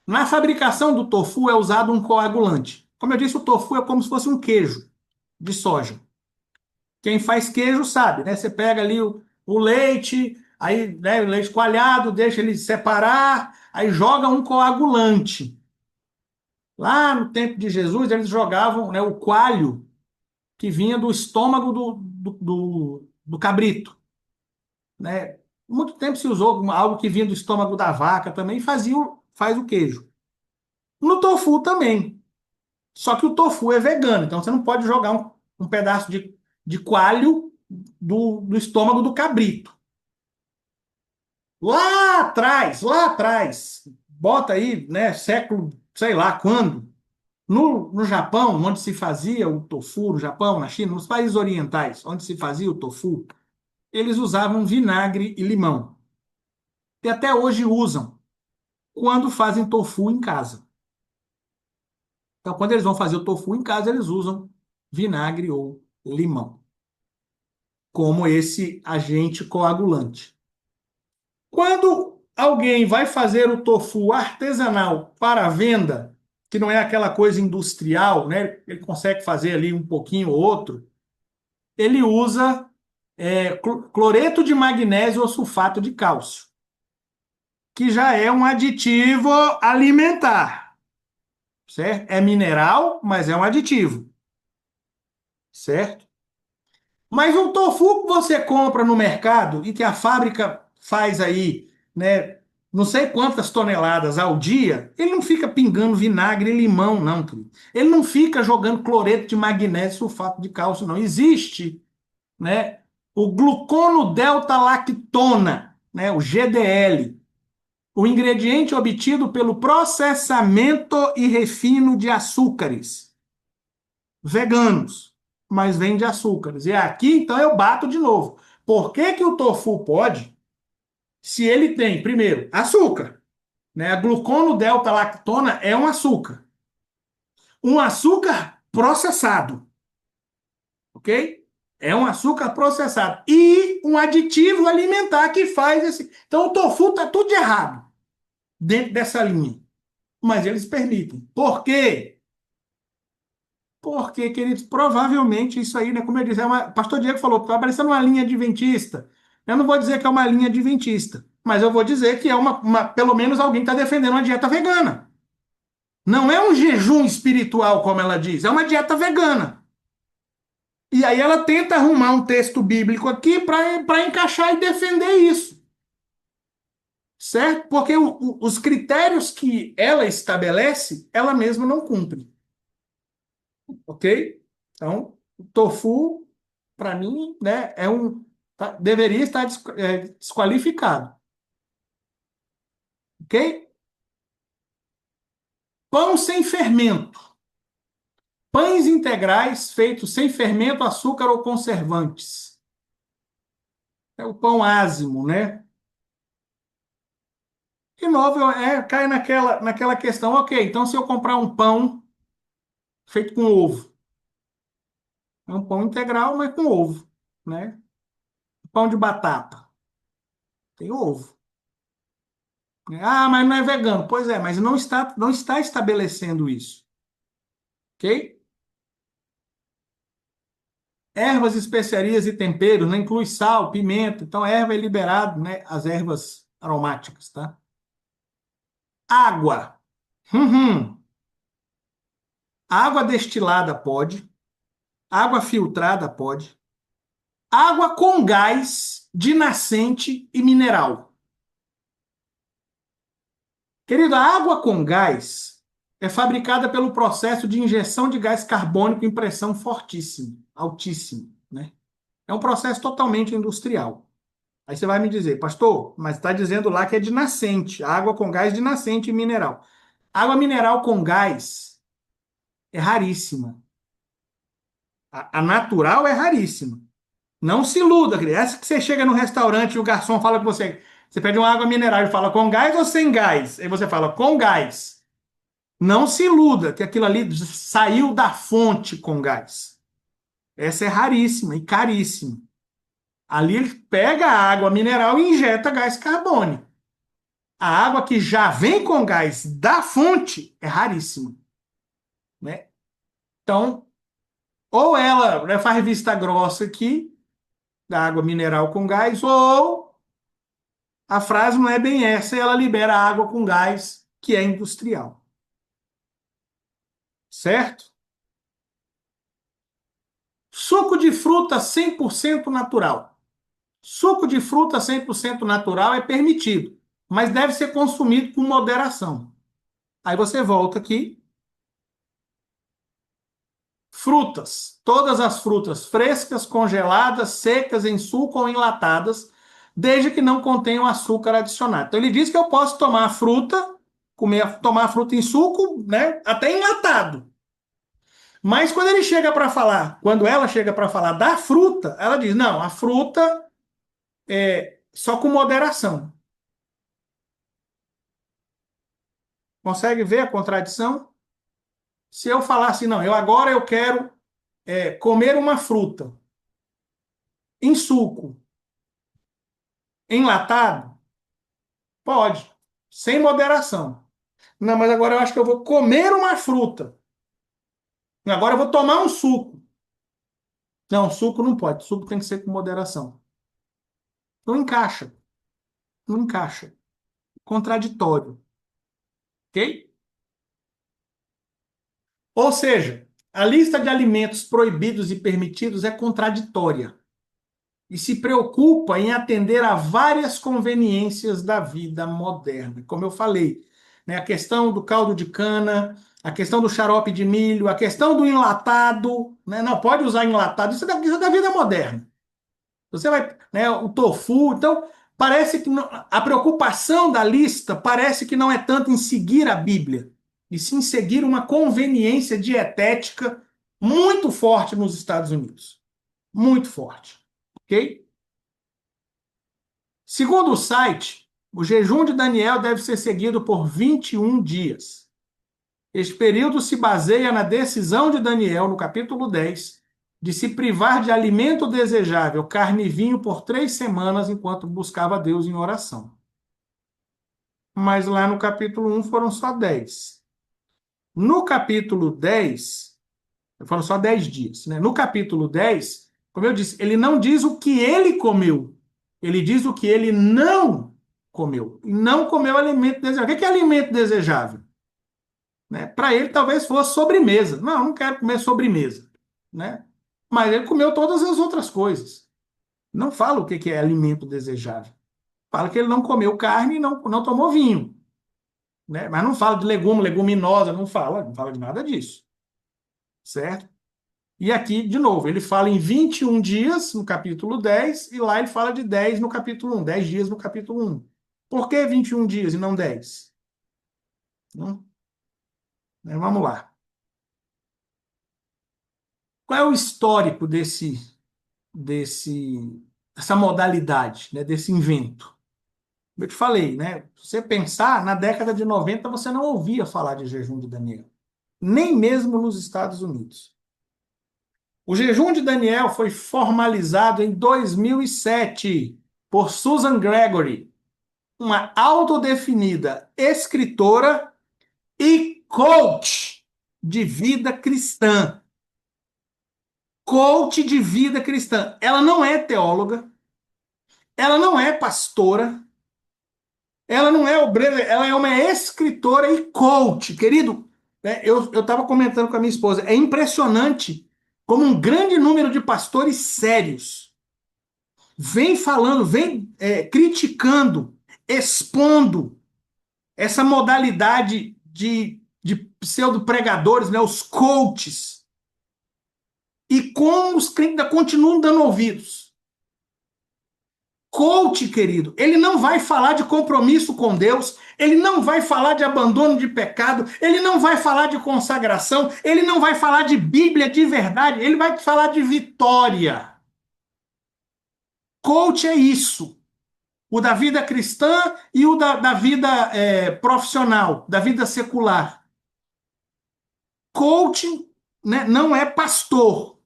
Na fabricação do tofu é usado um coagulante. Como eu disse, o tofu é como se fosse um queijo de soja. Quem faz queijo sabe, né? Você pega ali o leite, aí, né, o leite coalhado, deixa ele separar, aí joga um coagulante. Lá no tempo de Jesus, eles jogavam, né, o coalho que vinha do estômago do cabrito, né? Muito tempo se usou algo que vinha do estômago da vaca também, faz o queijo. No tofu também. Só que o tofu é vegano, então você não pode jogar um pedaço de coalho do estômago do cabrito. Lá atrás, bota aí, né, século, sei lá quando, no Japão, onde se fazia o tofu, no Japão, na China, nos países orientais, onde se fazia o tofu, eles usavam vinagre e limão. E até hoje usam quando fazem tofu em casa. Então, quando eles vão fazer o tofu em casa, eles usam vinagre ou limão, como esse agente coagulante. Quando alguém vai fazer o tofu artesanal para venda, que não é aquela coisa industrial, né? Ele consegue fazer ali um pouquinho ou outro, ele usa cloreto de magnésio ou sulfato de cálcio, que já é um aditivo alimentar, certo? É mineral, mas é um aditivo, certo? Mas um tofu que você compra no mercado e que a fábrica faz aí, né, não sei quantas toneladas ao dia, ele não fica pingando vinagre e limão, não, querido. Ele não fica jogando cloreto de magnésio e sulfato de cálcio, não. Existe, né, o glucono delta-lactona, né, o GDL, o ingrediente obtido pelo processamento e refino de açúcares veganos, mas vem de açúcares. E aqui, então, eu bato de novo. Por que que o tofu pode, se ele tem, primeiro, açúcar, né? A glucono delta-lactona é um açúcar processado, ok? É um açúcar processado e um aditivo alimentar que faz esse. Então, o tofu tá tudo de errado dentro dessa linha, mas eles permitem. Por quê? Porque, queridos, provavelmente isso aí, né? Como eu disse, Pastor Diego falou, está parecendo uma linha adventista. Eu não vou dizer que é uma linha adventista, mas eu vou dizer que é pelo menos alguém está defendendo uma dieta vegana. Não é um jejum espiritual, como ela diz, é uma dieta vegana. E aí ela tenta arrumar um texto bíblico aqui para encaixar e defender isso. Certo? Porque os critérios que ela estabelece, ela mesma não cumpre. Ok? Então, o tofu, para mim, né, deveria estar desqualificado. Ok? Pão sem fermento. Pães integrais feitos sem fermento, açúcar ou conservantes. É o pão ázimo, né? De novo, cai naquela questão, ok, então se eu comprar um pão feito com ovo, é um pão integral, mas com ovo, né? Pão de batata, tem ovo. Ah, mas não é vegano. Pois é, mas não está estabelecendo isso. Ok? Ervas, especiarias e temperos, né? Inclui sal, pimenta. Então, erva é liberado, né? As ervas aromáticas, tá? Água. Uhum. Água destilada pode. Água filtrada pode. Água com gás de nascente e mineral. Querido, a água com gás é fabricada pelo processo de injeção de gás carbônico em pressão fortíssima, altíssima, né? É um processo totalmente industrial. Aí você vai me dizer, pastor, mas está dizendo lá que é de nascente, água com gás de nascente e mineral. Água mineral com gás é raríssima. A natural é raríssima. Não se iluda, querido. Essa que você chega no restaurante e o garçom fala com você, você pede uma água mineral e fala com gás ou sem gás? Aí você fala com gás. Não se iluda que aquilo ali saiu da fonte com gás. Essa é raríssima e caríssima. Ali ele pega a água mineral e injeta gás carbônico. A água que já vem com gás da fonte é raríssima, né? Então, ou ela, né, faz vista grossa aqui, da água mineral com gás, ou a frase não é bem essa e ela libera água com gás que é industrial. Certo? Suco de fruta 100% natural. Suco de fruta 100% natural é permitido, mas deve ser consumido com moderação. Aí você volta aqui. Frutas. Todas as frutas frescas, congeladas, secas, em suco ou enlatadas desde que não contenham açúcar adicionado. Então ele diz que eu posso tomar a fruta, tomar a fruta em suco, né, até enlatado. Mas quando ela chega para falar da fruta, ela diz: não, a fruta é só com moderação. Consegue ver a contradição? Se eu falar assim, não, agora eu quero comer uma fruta em suco, enlatado, pode, sem moderação. Não, mas agora eu acho que eu vou comer uma fruta. Agora eu vou tomar um suco. Não, suco não pode. Suco tem que ser com moderação. Não encaixa. Não encaixa. Contraditório. Ok? Ou seja, a lista de alimentos proibidos e permitidos é contraditória e se preocupa em atender a várias conveniências da vida moderna. Como eu falei, né, a questão do caldo de cana, a questão do xarope de milho, a questão do enlatado, né, não pode usar enlatado, isso é da vida moderna. Você vai, né, o tofu, então parece que a preocupação da lista parece que não é tanto em seguir a Bíblia, e sim seguir uma conveniência dietética muito forte nos Estados Unidos. Muito forte. Ok? Segundo o site, o jejum de Daniel deve ser seguido por 21 dias. Este período se baseia na decisão de Daniel, no capítulo 10, de se privar de alimento desejável, carne e vinho, por 3 semanas, enquanto buscava Deus em oração. Mas lá no capítulo 1 foram só 10. No capítulo 10, foram só 10 dias, né? No capítulo 10, como eu disse, ele não diz o que ele comeu, ele diz o que ele não comeu. E não comeu alimento desejável. O que é alimento desejável? Né? Para ele, talvez fosse sobremesa. Não, não quero comer sobremesa. Né? Mas ele comeu todas as outras coisas. Não fala o que é alimento desejável. Fala que ele não comeu carne e não tomou vinho. Né? Mas não fala de legume, leguminosa, não fala de nada disso. Certo? E aqui, de novo, ele fala em 21 dias no capítulo 10, e lá ele fala de 10 no capítulo 1, 10 dias no capítulo 1. Por que 21 dias e não 10? Vamos lá. Qual é o histórico dessa modalidade, né, desse invento? Eu te falei, né? Se você pensar, na década de 90 você não ouvia falar de jejum de Daniel, nem mesmo nos Estados Unidos. O jejum de Daniel foi formalizado em 2007 por Susan Gregory, uma autodefinida escritora e coach de vida cristã. Coach de vida cristã. Ela não é teóloga, ela não é pastora, ela não é obreira, ela é uma escritora e coach. Querido, né, eu estava comentando com a minha esposa, é impressionante como um grande número de pastores sérios vem falando, vem criticando, expondo essa modalidade de pseudo-pregadores, né, os coaches, e como os crentes ainda continuam dando ouvidos. Coach, querido, ele não vai falar de compromisso com Deus, ele não vai falar de abandono de pecado, ele não vai falar de consagração, ele não vai falar de Bíblia de verdade, ele vai falar de vitória. Coach é isso. O da vida cristã e o da vida profissional, da vida secular. Coach, né, não é pastor.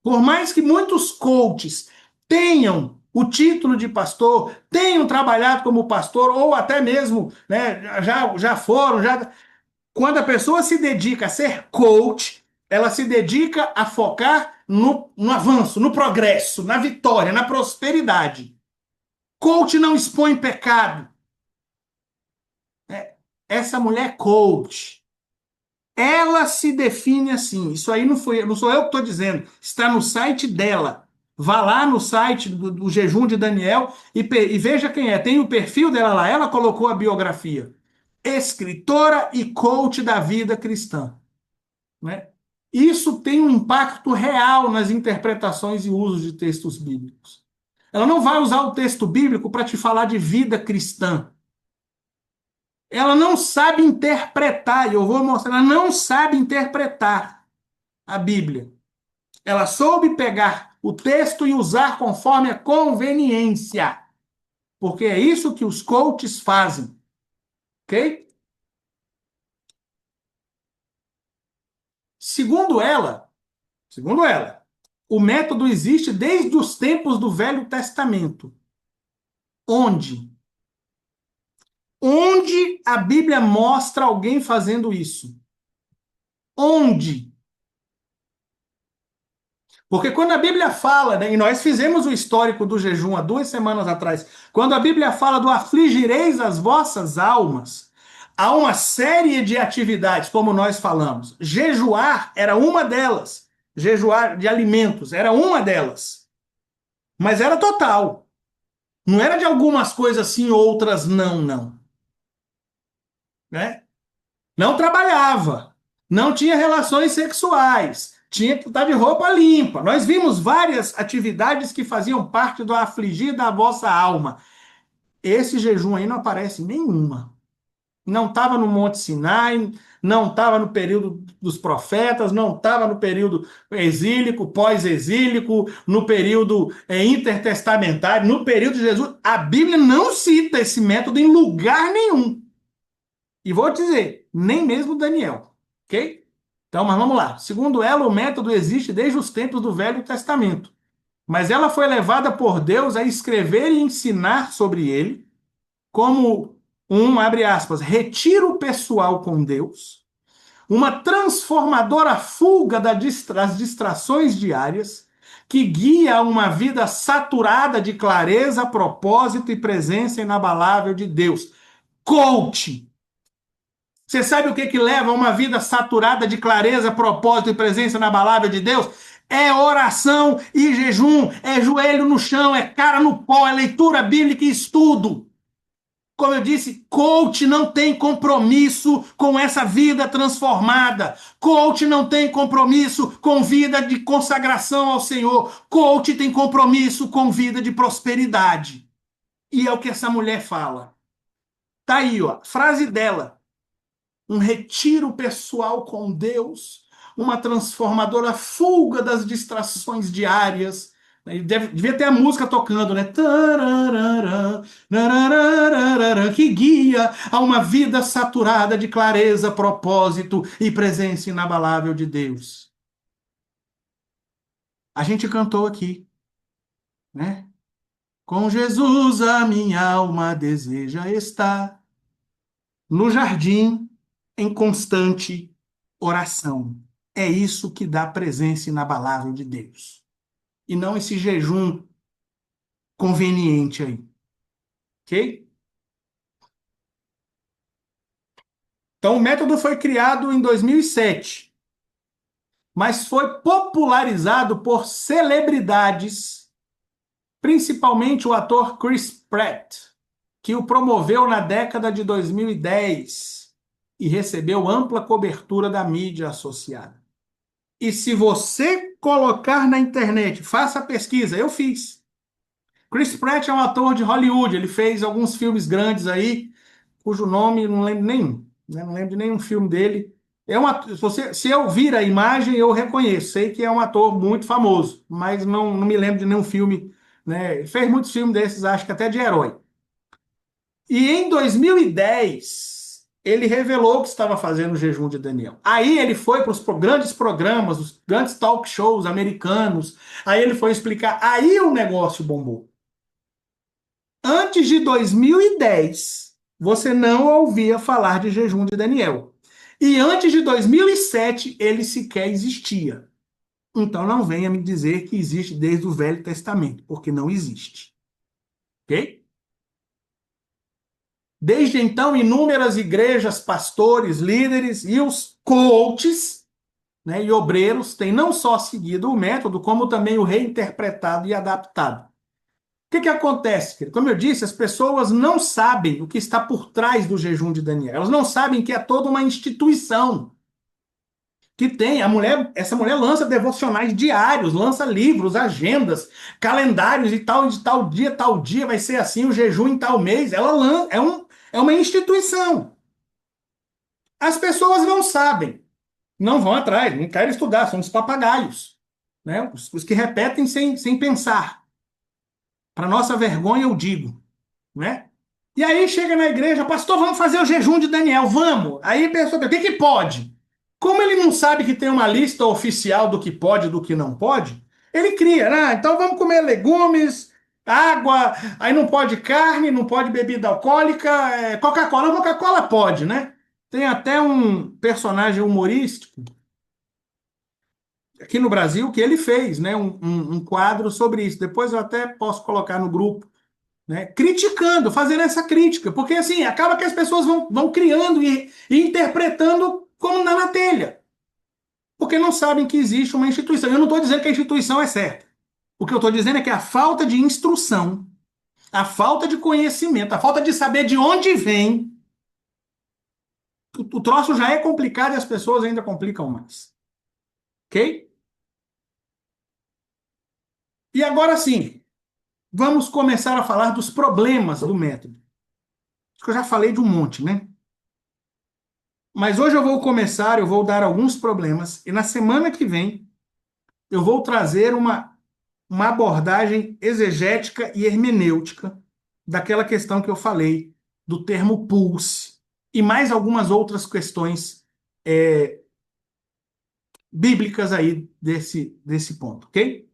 Por mais que muitos coaches tenham o título de pastor, tenham trabalhado como pastor, ou até mesmo, né, já foram, quando a pessoa se dedica a ser coach, ela se dedica a focar no avanço, no progresso, na vitória, na prosperidade. Coach não expõe pecado. Essa mulher é coach. Ela se define assim. Isso aí não sou eu que estou dizendo. Está no site dela. Vá lá no site do Jejum de Daniel e veja quem é. Tem o perfil dela lá. Ela colocou a biografia. Escritora e coach da vida cristã. Né? Isso tem um impacto real nas interpretações e usos de textos bíblicos. Ela não vai usar o texto bíblico para te falar de vida cristã. Ela não sabe interpretar, e eu vou mostrar, ela não sabe interpretar a Bíblia. Ela soube pegar o texto e usar conforme a conveniência, porque é isso que os coaches fazem, ok? Segundo ela, o método existe desde os tempos do Velho Testamento. Onde? Onde a Bíblia mostra alguém fazendo isso? Onde? Porque quando a Bíblia fala, né, e nós fizemos o histórico do jejum há 2 semanas atrás, quando a Bíblia fala do afligireis as vossas almas, há uma série de atividades, como nós falamos. Jejuar era uma delas. Jejuar de alimentos era uma delas. Mas era total. Não era de algumas coisas sim, outras não. Né? Não trabalhava, não tinha relações sexuais, tinha que estar de roupa limpa. Nós vimos várias atividades que faziam parte do afligir da vossa alma. Esse jejum aí não aparece em nenhuma. Não estava no Monte Sinai, não estava no período dos profetas, não estava no período exílico, pós-exílico, no período intertestamentário, no período de Jesus. A Bíblia não cita esse método em lugar nenhum. E vou dizer, nem mesmo Daniel, ok? Então, mas vamos lá. Segundo ela, o método existe desde os tempos do Velho Testamento. Mas ela foi levada por Deus a escrever e ensinar sobre ele como abre aspas, retiro pessoal com Deus, uma transformadora fuga das distrações diárias que guia a uma vida saturada de clareza, propósito e presença inabalável de Deus. Coach! Você sabe o que leva a uma vida saturada de clareza, propósito e presença inabalável de Deus? É oração e jejum, é joelho no chão, é cara no pó, é leitura bíblica e estudo. Como eu disse, coach não tem compromisso com essa vida transformada. Coach não tem compromisso com vida de consagração ao Senhor. Coach tem compromisso com vida de prosperidade. E é o que essa mulher fala. Tá aí, ó, frase dela. Um retiro pessoal com Deus, uma transformadora fuga das distrações diárias. Devia ter a música tocando, né? Que guia a uma vida saturada de clareza, propósito e presença inabalável de Deus. A gente cantou aqui, né? Com Jesus a minha alma deseja estar no jardim em constante oração. É isso que dá presença inabalável de Deus. E não esse jejum conveniente aí. Ok? Então, o método foi criado em 2007, mas foi popularizado por celebridades, principalmente o ator Chris Pratt, que o promoveu na década de 2010 e recebeu ampla cobertura da mídia associada. E se você colocar na internet, faça a pesquisa, eu fiz. Chris Pratt é um ator de Hollywood, ele fez alguns filmes grandes aí, cujo nome não lembro nenhum, né? Não lembro de nenhum filme dele. Se eu vir a imagem, eu reconheço, sei que é um ator muito famoso, mas não me lembro de nenhum filme, né? Ele fez muitos filmes desses, acho que até de herói. E em 2010, ele revelou que estava fazendo o jejum de Daniel. Aí ele foi para os grandes programas, os grandes talk shows americanos. Aí ele foi explicar. Aí o negócio bombou. Antes de 2010, você não ouvia falar de jejum de Daniel. E antes de 2007, ele sequer existia. Então não venha me dizer que existe desde o Velho Testamento, porque não existe. Ok? Desde então, inúmeras igrejas, pastores, líderes e os coaches, né, e obreiros têm não só seguido o método, como também o reinterpretado e adaptado. O que acontece, querido? Como eu disse, as pessoas não sabem o que está por trás do jejum de Daniel. Elas não sabem que é toda uma instituição, que tem, essa mulher lança devocionais diários, lança livros, agendas, calendários de tal dia vai ser assim, o jejum em tal mês. Ela é uma instituição. As pessoas não sabem, não vão atrás, não querem estudar, são os papagaios, né? Os que repetem sem pensar. Para nossa vergonha, eu digo, né? E aí chega na igreja, pastor, vamos fazer o jejum de Daniel, vamos. Aí a pessoa pergunta, o que pode? Como ele não sabe que tem uma lista oficial do que pode e do que não pode, ele cria, então vamos comer legumes, água, aí não pode carne, não pode bebida alcoólica, Coca-Cola. Não, Coca-Cola pode, né? Tem até um personagem humorístico aqui no Brasil que ele fez, né? Um quadro sobre isso. Depois eu até posso colocar no grupo, né, criticando, fazendo essa crítica, porque assim, acaba que as pessoas vão criando e interpretando como na telha, porque não sabem que existe uma instituição. Eu não estou dizendo que a instituição é certa. O que eu estou dizendo é que a falta de instrução, a falta de conhecimento, a falta de saber de onde vem, o troço já é complicado e as pessoas ainda complicam mais. Ok? E agora sim, vamos começar a falar dos problemas do método. Acho que eu já falei de um monte, né? Mas hoje eu vou dar alguns problemas, e na semana que vem eu vou trazer uma abordagem exegética e hermenêutica daquela questão que eu falei, do termo pulse, e mais algumas outras questões bíblicas aí desse ponto, ok?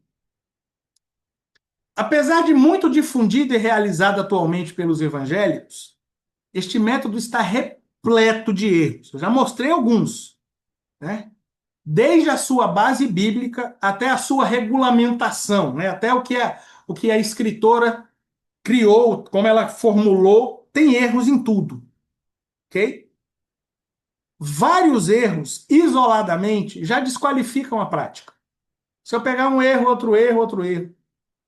Apesar de muito difundido e realizado atualmente pelos evangélicos, este método está repleto de erros. Eu já mostrei alguns, né? Desde a sua base bíblica até a sua regulamentação, né? Até o que a escritora criou, como ela formulou, tem erros em tudo, ok? Vários erros, isoladamente, já desqualificam a prática. Se eu pegar um erro, outro erro, outro erro.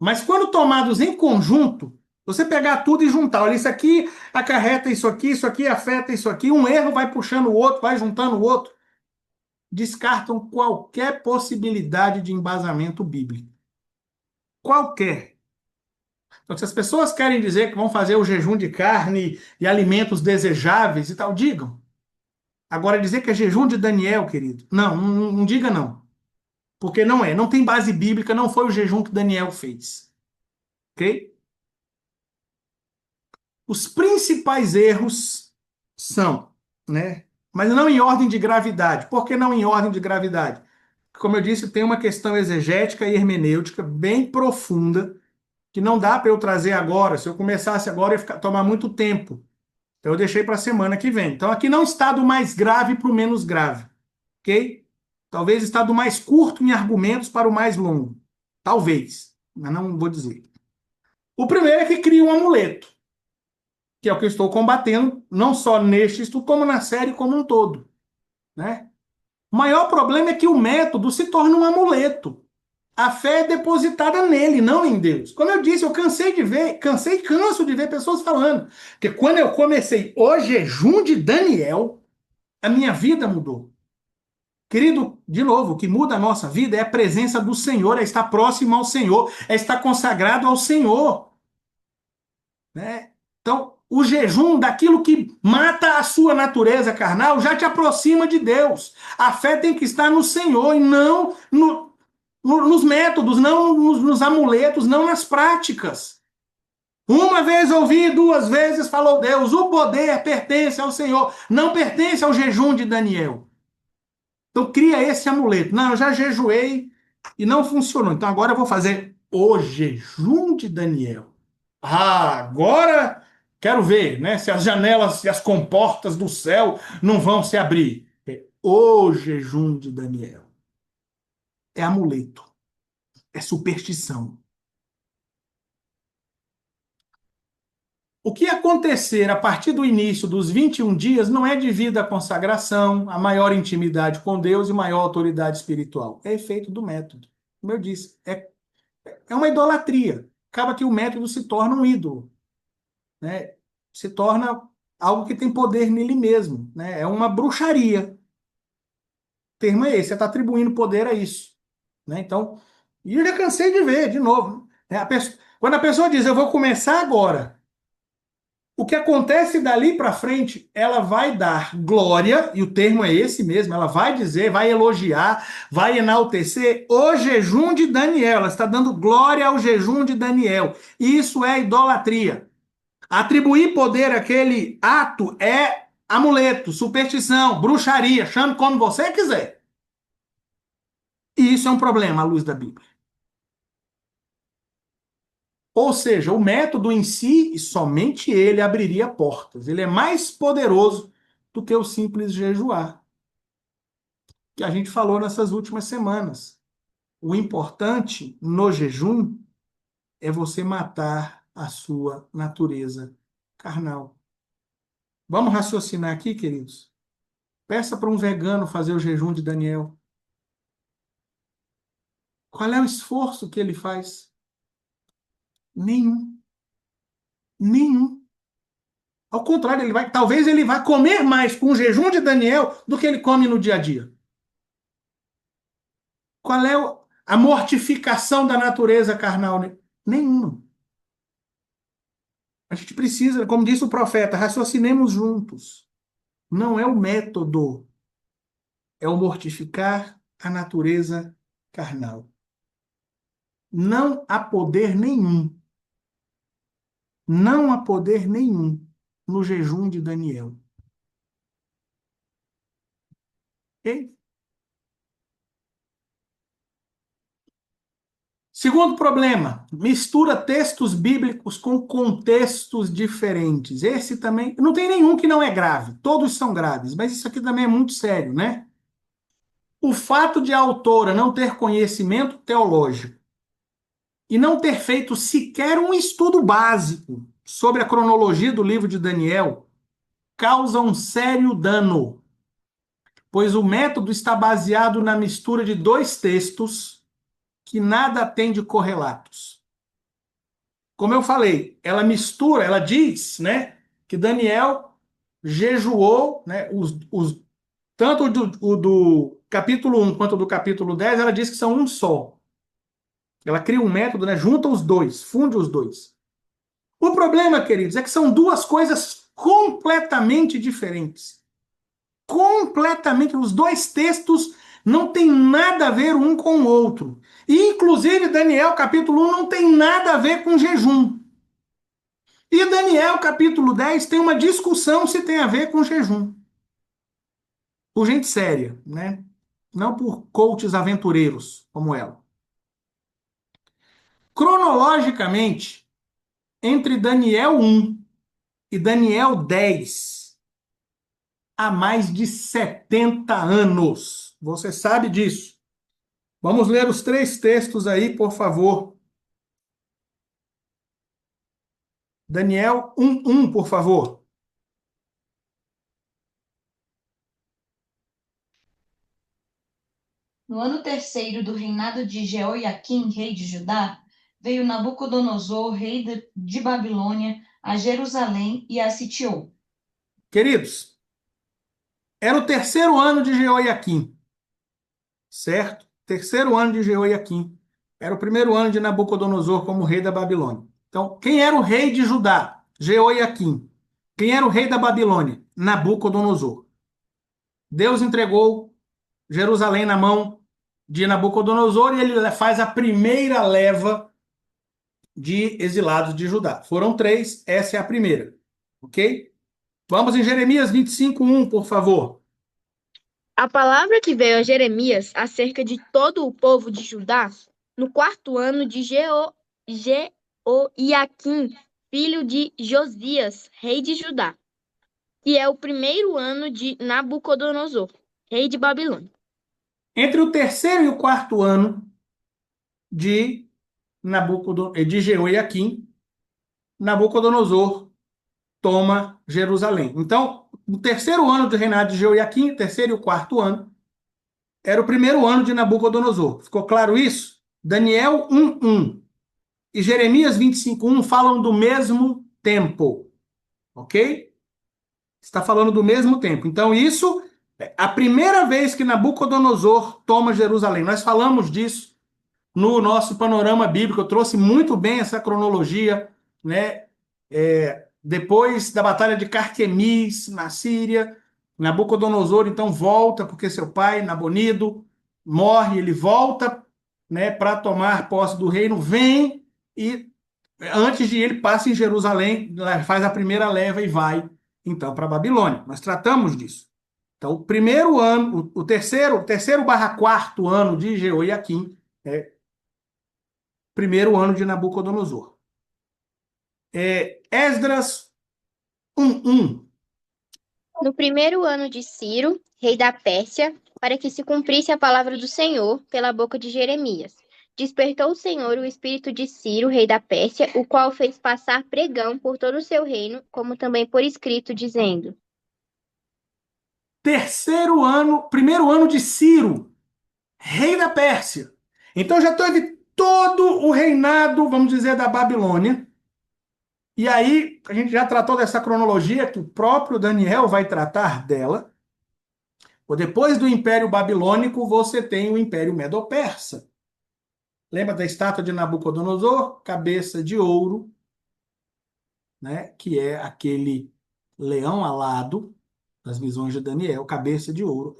Mas quando tomados em conjunto, você pegar tudo e juntar, olha, isso aqui acarreta isso aqui afeta isso aqui, um erro vai puxando o outro, vai juntando o outro, descartam qualquer possibilidade de embasamento bíblico. Qualquer. Então, se as pessoas querem dizer que vão fazer o jejum de carne e alimentos desejáveis e tal, digam. Agora, dizer que é jejum de Daniel, querido, não diga não. Porque não é, não tem base bíblica, não foi o jejum que Daniel fez. Ok? Os principais erros são, né? Mas não em ordem de gravidade. Por que não em ordem de gravidade? Como eu disse, tem uma questão exegética e hermenêutica bem profunda que não dá para eu trazer agora. Se eu começasse agora, ia tomar muito tempo. Então, eu deixei para a semana que vem. Então, aqui não está do mais grave para o menos grave. Ok? Talvez está do mais curto em argumentos para o mais longo. Talvez. Mas não vou dizer. O primeiro é que cria um amuleto, que é o que eu estou combatendo, não só neste estudo, como na série como um todo, né? O maior problema é que o método se torna um amuleto. A fé é depositada nele, não em Deus. Como eu disse, eu cansei de ver, cansei e canso de ver pessoas falando que quando eu comecei o jejum de Daniel, a minha vida mudou. Querido, de novo, o que muda a nossa vida é a presença do Senhor, é estar próximo ao Senhor, é estar consagrado ao Senhor, né? Então, o jejum daquilo que mata a sua natureza carnal já te aproxima de Deus. A fé tem que estar no Senhor e não nos métodos, não nos amuletos, não nas práticas. Uma vez ouvi, duas vezes falou Deus. O poder pertence ao Senhor, não pertence ao jejum de Daniel. Então cria esse amuleto. Não, eu já jejuei e não funcionou. Então agora eu vou fazer o jejum de Daniel. Ah, agora quero ver, né? Se as janelas e as comportas do céu não vão se abrir. É o jejum de Daniel. É amuleto. É superstição. O que acontecer a partir do início dos 21 dias não é devido à consagração, à maior intimidade com Deus e maior autoridade espiritual. É efeito do método. Como eu disse, é uma idolatria. Acaba que o método se torna um ídolo, né? Se torna algo que tem poder nele mesmo, né? É uma bruxaria. termo é esse, você está atribuindo poder a isso, né? Então, e eu já cansei de ver, de novo, né? Quando a pessoa diz, eu vou começar agora, o que acontece dali para frente, ela vai dar glória, e o termo é esse mesmo, ela vai dizer, vai elogiar, vai enaltecer o jejum de Daniel, ela está dando glória ao jejum de Daniel. Isso é idolatria. Atribuir poder àquele ato é amuleto, superstição, bruxaria, chame como você quiser. E isso é um problema à luz da Bíblia. Ou seja, o método em si, e somente ele abriria portas. Ele é mais poderoso do que o simples jejuar, que a gente falou nessas últimas semanas. O importante no jejum é você matar a sua natureza carnal. Vamos raciocinar aqui, queridos? Peça para um vegano fazer o jejum de Daniel. Qual é o esforço que ele faz? Nenhum. Nenhum. Ao contrário, talvez ele vá comer mais com o jejum de Daniel do que ele come no dia a dia. Qual é a mortificação da natureza carnal? Nenhuma. A gente precisa, como disse o profeta, raciocinemos juntos. Não é o método, é o mortificar a natureza carnal. Não há poder nenhum, não há poder nenhum no jejum de Daniel. Ok? Segundo problema, mistura textos bíblicos com contextos diferentes. Esse também, não tem nenhum que não é grave, todos são graves, mas isso aqui também é muito sério, né? O fato de a autora não ter conhecimento teológico e não ter feito sequer um estudo básico sobre a cronologia do livro de Daniel causa um sério dano, pois o método está baseado na mistura de dois textos que nada têm de correlatos. Como eu falei, ela mistura, ela diz, né, que Daniel jejuou, né, tanto o do capítulo 1 quanto do capítulo 10, ela diz que são um só. Ela cria um método, né, junta os dois, funde os dois. O problema, queridos, é que são duas coisas completamente diferentes. Completamente, os dois textos não têm nada a ver um com o outro. E, inclusive, Daniel, capítulo 1, não tem nada a ver com jejum. E Daniel, capítulo 10, tem uma discussão se tem a ver com jejum. Por gente séria, né? Não por coaches aventureiros como ela. Cronologicamente, entre Daniel 1 e Daniel 10, há mais de 70 anos. Você sabe disso. Vamos ler os três textos aí, por favor. Daniel 1:1, por favor. No ano terceiro do reinado de Jeoiaquim, rei de Judá, veio Nabucodonosor, rei de Babilônia, a Jerusalém e a sitiou. Queridos, era o terceiro ano de Jeoiaquim, certo? Terceiro ano de Jeoiaquim. Era o primeiro ano de Nabucodonosor como rei da Babilônia. Então, quem era o rei de Judá? Jeoiaquim. Quem era o rei da Babilônia? Nabucodonosor. Deus entregou Jerusalém na mão de Nabucodonosor e ele faz a primeira leva de exilados de Judá. Foram três, essa é a primeira. Ok? Vamos em Jeremias 25:1, por favor. A palavra que veio a Jeremias acerca de todo o povo de Judá, no quarto ano de Jeoiaquim, filho de Josias, rei de Judá, que é o primeiro ano de Nabucodonosor, rei de Babilônia. Entre o terceiro e o quarto ano de Jeoiaquim, Nabucodonosor toma Jerusalém. Então, o terceiro ano de reinado de Jeoiaquim, o terceiro e o quarto ano, era o primeiro ano de Nabucodonosor. Ficou claro isso? Daniel 1:1 e Jeremias 25:1 falam do mesmo tempo. Ok? Está falando do mesmo tempo. Então, isso A primeira vez que Nabucodonosor toma Jerusalém. Nós falamos disso no nosso panorama bíblico. Eu trouxe muito bem essa cronologia, né? Depois da batalha de Carquemis, na Síria, Nabucodonosor então volta, porque seu pai, Nabonido, morre, ele volta, né, para tomar posse do reino, vem e, antes de ele, passa em Jerusalém, faz a primeira leva e vai, então, para a Babilônia. Nós tratamos disso. Então, o primeiro ano, o terceiro barra quarto ano de Jeoiaquim, é primeiro ano de Nabucodonosor. Esdras 1:1. No primeiro ano de Ciro, rei da Pérsia, para que se cumprisse a palavra do Senhor pela boca de Jeremias. Despertou o Senhor o espírito de Ciro, rei da Pérsia, o qual fez passar pregão por todo o seu reino, como também por escrito, dizendo: Primeiro ano de Ciro, rei da Pérsia. Então já teve todo o reinado, vamos dizer, da Babilônia. E aí, a gente já tratou dessa cronologia, que o próprio Daniel vai tratar dela. Depois do Império Babilônico, você tem o Império Medo-Persa. Lembra da estátua de Nabucodonosor? Cabeça de ouro, né? Que é aquele leão alado das visões de Daniel, cabeça de ouro.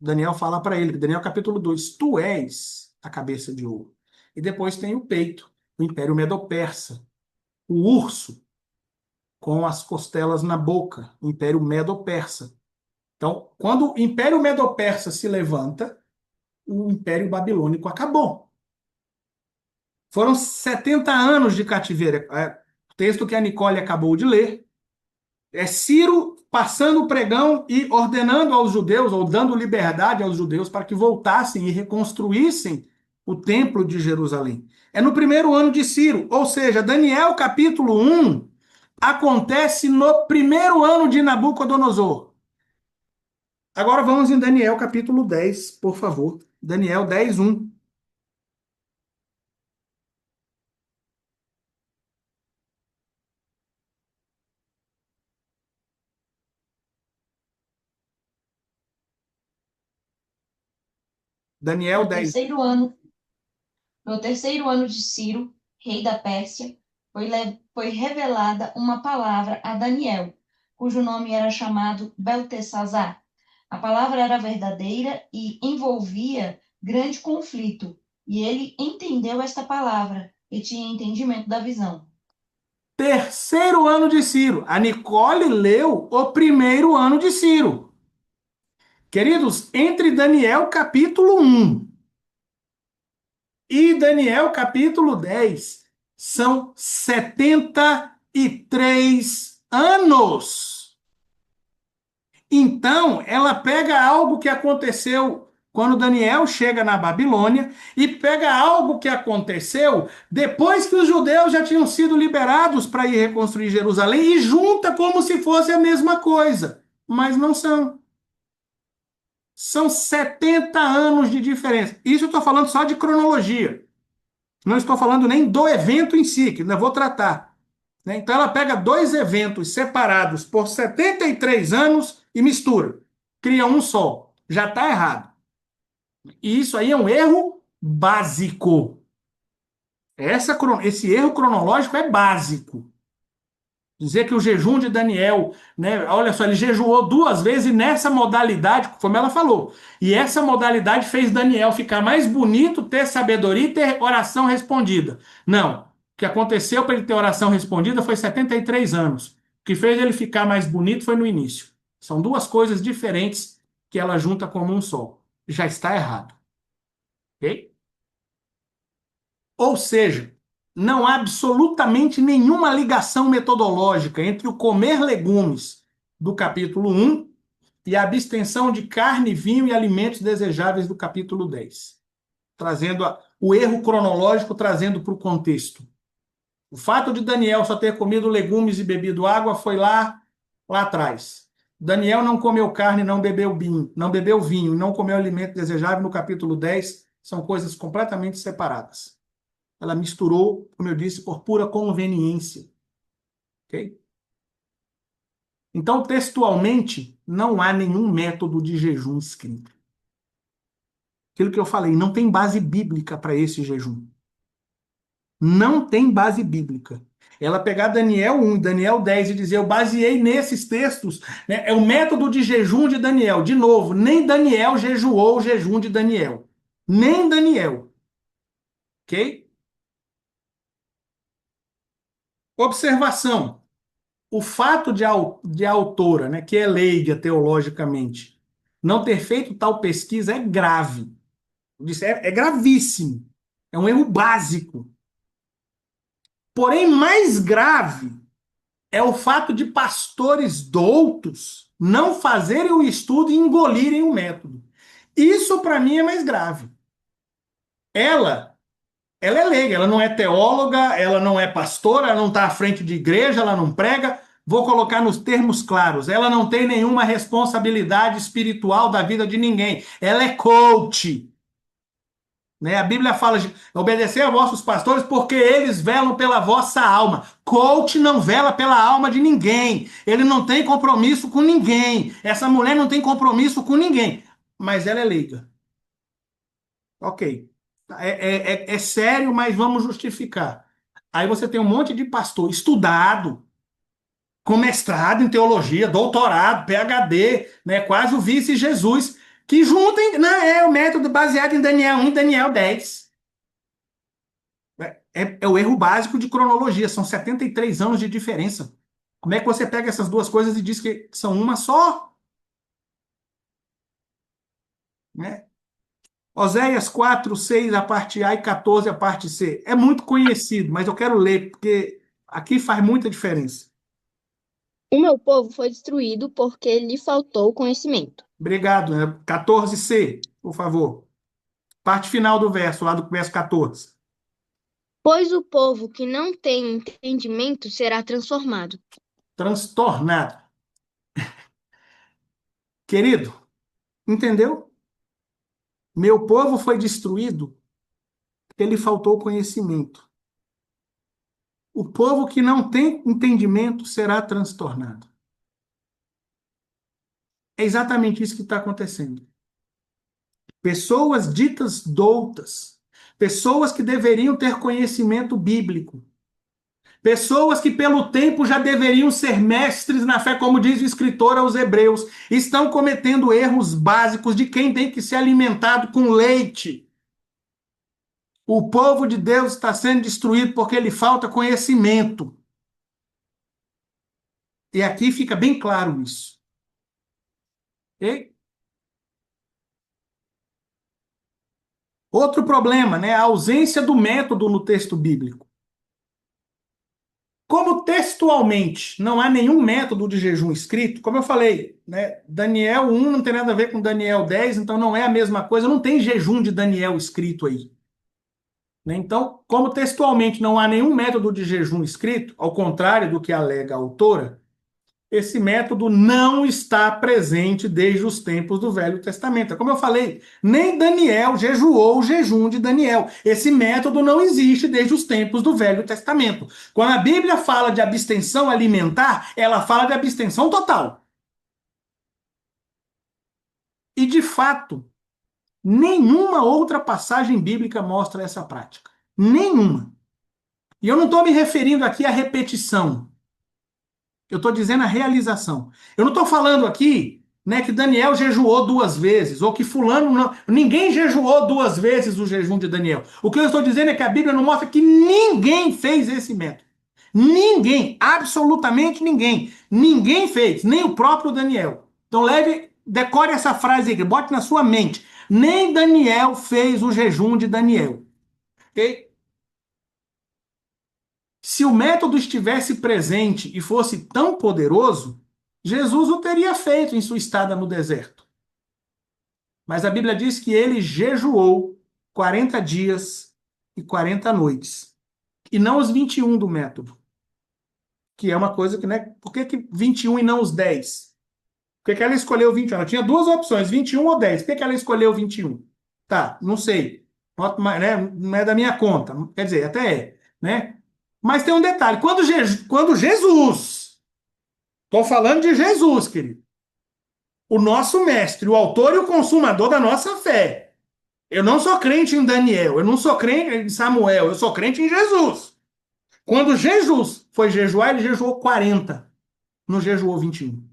Daniel fala para ele, Daniel capítulo 2, tu és a cabeça de ouro. E depois tem o peito, o Império Medo-Persa, o urso com as costelas na boca, o Império Medo-Persa. Então, quando o Império Medo-Persa se levanta, o Império Babilônico acabou. Foram 70 anos de cativeiro. O texto que a Nicole acabou de ler é Ciro passando o pregão e ordenando aos judeus, ou dando liberdade aos judeus para que voltassem e reconstruíssem o templo de Jerusalém. É no primeiro ano de Ciro, ou seja, Daniel capítulo 1 acontece no primeiro ano de Nabucodonosor. Agora vamos em Daniel capítulo 10, por favor. Daniel 10:1. Daniel No 10. terceiro ano, no terceiro ano de Ciro, rei da Pérsia, foi revelada uma palavra a Daniel, cujo nome era chamado Beltesazar. A palavra era verdadeira e envolvia grande conflito, e ele entendeu esta palavra e tinha entendimento da visão. Terceiro ano de Ciro. A Nicole leu o primeiro ano de Ciro. Queridos, entre Daniel capítulo 1 e Daniel capítulo 10, são 73 anos. Então, ela pega algo que aconteceu quando Daniel chega na Babilônia e pega algo que aconteceu depois que os judeus já tinham sido liberados para ir reconstruir Jerusalém e junta como se fosse a mesma coisa. Mas não são. São 70 anos de diferença. Isso eu estou falando só de cronologia. Não estou falando nem do evento em si, que ainda vou tratar. Né? Então ela pega dois eventos separados por 73 anos e mistura. Cria um só. Já está errado. E isso aí é um erro básico. Esse erro cronológico é básico. Dizer que o jejum de Daniel, né, olha só, ele jejuou 2 vezes e nessa modalidade, como ela falou, e essa modalidade fez Daniel ficar mais bonito, ter sabedoria e ter oração respondida. Não. O que aconteceu para ele ter oração respondida foi 73 anos. O que fez ele ficar mais bonito foi no início. São duas coisas diferentes que ela junta como um só. Já está errado. Ok? Ou seja, não há absolutamente nenhuma ligação metodológica entre o comer legumes do capítulo 1 e a abstenção de carne, vinho e alimentos desejáveis do capítulo 10. Trazendo o erro cronológico, trazendo para o contexto. O fato de Daniel só ter comido legumes e bebido água foi lá atrás. Daniel não comeu carne, não bebeu vinho, não comeu alimento desejável no capítulo 10. São coisas completamente separadas. Ela misturou, como eu disse, por pura conveniência. Ok? Então, textualmente, não há nenhum método de jejum escrito. Aquilo que eu falei, não tem base bíblica para esse jejum. Não tem base bíblica. Ela pegar Daniel 1 e Daniel 10 e dizer, eu baseei nesses textos, né? É o método de jejum de Daniel. De novo, nem Daniel jejuou o jejum de Daniel. Nem Daniel. Ok? Observação. O fato de a autora, né, que é leiga teologicamente, não ter feito tal pesquisa é grave. É gravíssimo. É um erro básico. Porém, mais grave é o fato de pastores doutos não fazerem o estudo e engolirem o método. Isso, para mim, é mais grave. Ela, ela é leiga, ela não é teóloga, ela não é pastora, ela não está à frente de igreja, ela não prega. Vou colocar nos termos claros. Ela não tem nenhuma responsabilidade espiritual da vida de ninguém. Ela é coach. Né? A Bíblia fala de obedecer a vossos pastores porque eles velam pela vossa alma. Coach não vela pela alma de ninguém. Ele não tem compromisso com ninguém. Essa mulher não tem compromisso com ninguém. Mas ela é leiga. Ok. É sério, mas vamos justificar. Aí você tem um monte de pastor estudado, com mestrado em teologia, doutorado, PhD, né, quase o vice-Jesus, que juntem, não, é o método baseado em Daniel 1 e Daniel 10. É o erro básico de cronologia, são 73 anos de diferença. Como é que você pega essas duas coisas e diz que são uma só? Né? Oséias 4, 6, a parte A e 14, a parte C. É muito conhecido, mas eu quero ler, porque aqui faz muita diferença. O meu povo foi destruído porque lhe faltou conhecimento. Obrigado. Né? 14C, por favor. Parte final do verso, lá do verso 14. Pois o povo que não tem entendimento será transformado. Transtornado. Querido, entendeu? Meu povo foi destruído porque lhe faltou conhecimento. O povo que não tem entendimento será transtornado. É exatamente isso que está acontecendo. Pessoas ditas doutas, pessoas que deveriam ter conhecimento bíblico, pessoas que pelo tempo já deveriam ser mestres na fé, como diz o escritor aos Hebreus, estão cometendo erros básicos de quem tem que ser alimentado com leite. O povo de Deus está sendo destruído porque lhe falta conhecimento. E aqui fica bem claro isso. Ok? Outro problema, né? A ausência do método no texto bíblico. Como textualmente não há nenhum método de jejum escrito, como eu falei, né? Daniel 1 não tem nada a ver com Daniel 10, então não é a mesma coisa, não tem jejum de Daniel escrito aí. Né? Então, como textualmente não há nenhum método de jejum escrito, ao contrário do que alega a autora, esse método não está presente desde os tempos do Velho Testamento. Como eu falei, nem Daniel jejuou o jejum de Daniel. Esse método não existe desde os tempos do Velho Testamento. Quando a Bíblia fala de abstenção alimentar, ela fala de abstenção total. E, de fato, nenhuma outra passagem bíblica mostra essa prática. Nenhuma. E eu não estou me referindo aqui à repetição. Eu estou dizendo a realização. Eu não estou falando aqui, né, que Daniel jejuou 2 vezes, ou que fulano não. Ninguém jejuou 2 vezes o jejum de Daniel. O que eu estou dizendo é que a Bíblia não mostra que ninguém fez esse método. Ninguém, absolutamente ninguém. Ninguém fez, nem o próprio Daniel. Então decore essa frase aqui, bote na sua mente. Nem Daniel fez o jejum de Daniel. Ok? Se o método estivesse presente e fosse tão poderoso, Jesus o teria feito em sua estada no deserto. Mas a Bíblia diz que ele jejuou 40 dias e 40 noites. E não os 21 do método. Que é uma coisa que, né? Por que 21 e não os 10? Por que ela escolheu 21? Ela tinha duas opções, 21 ou 10. Por que ela escolheu 21? Tá, não sei. Né, não é da minha conta. Quer dizer, até é, né? Mas tem um detalhe: quando Jesus Estou falando de Jesus, querido. O nosso mestre, o autor e o consumador da nossa fé. Eu não sou crente em Daniel, eu não sou crente em Samuel, eu sou crente em Jesus. Quando Jesus foi jejuar, ele jejuou 40, não jejuou 21.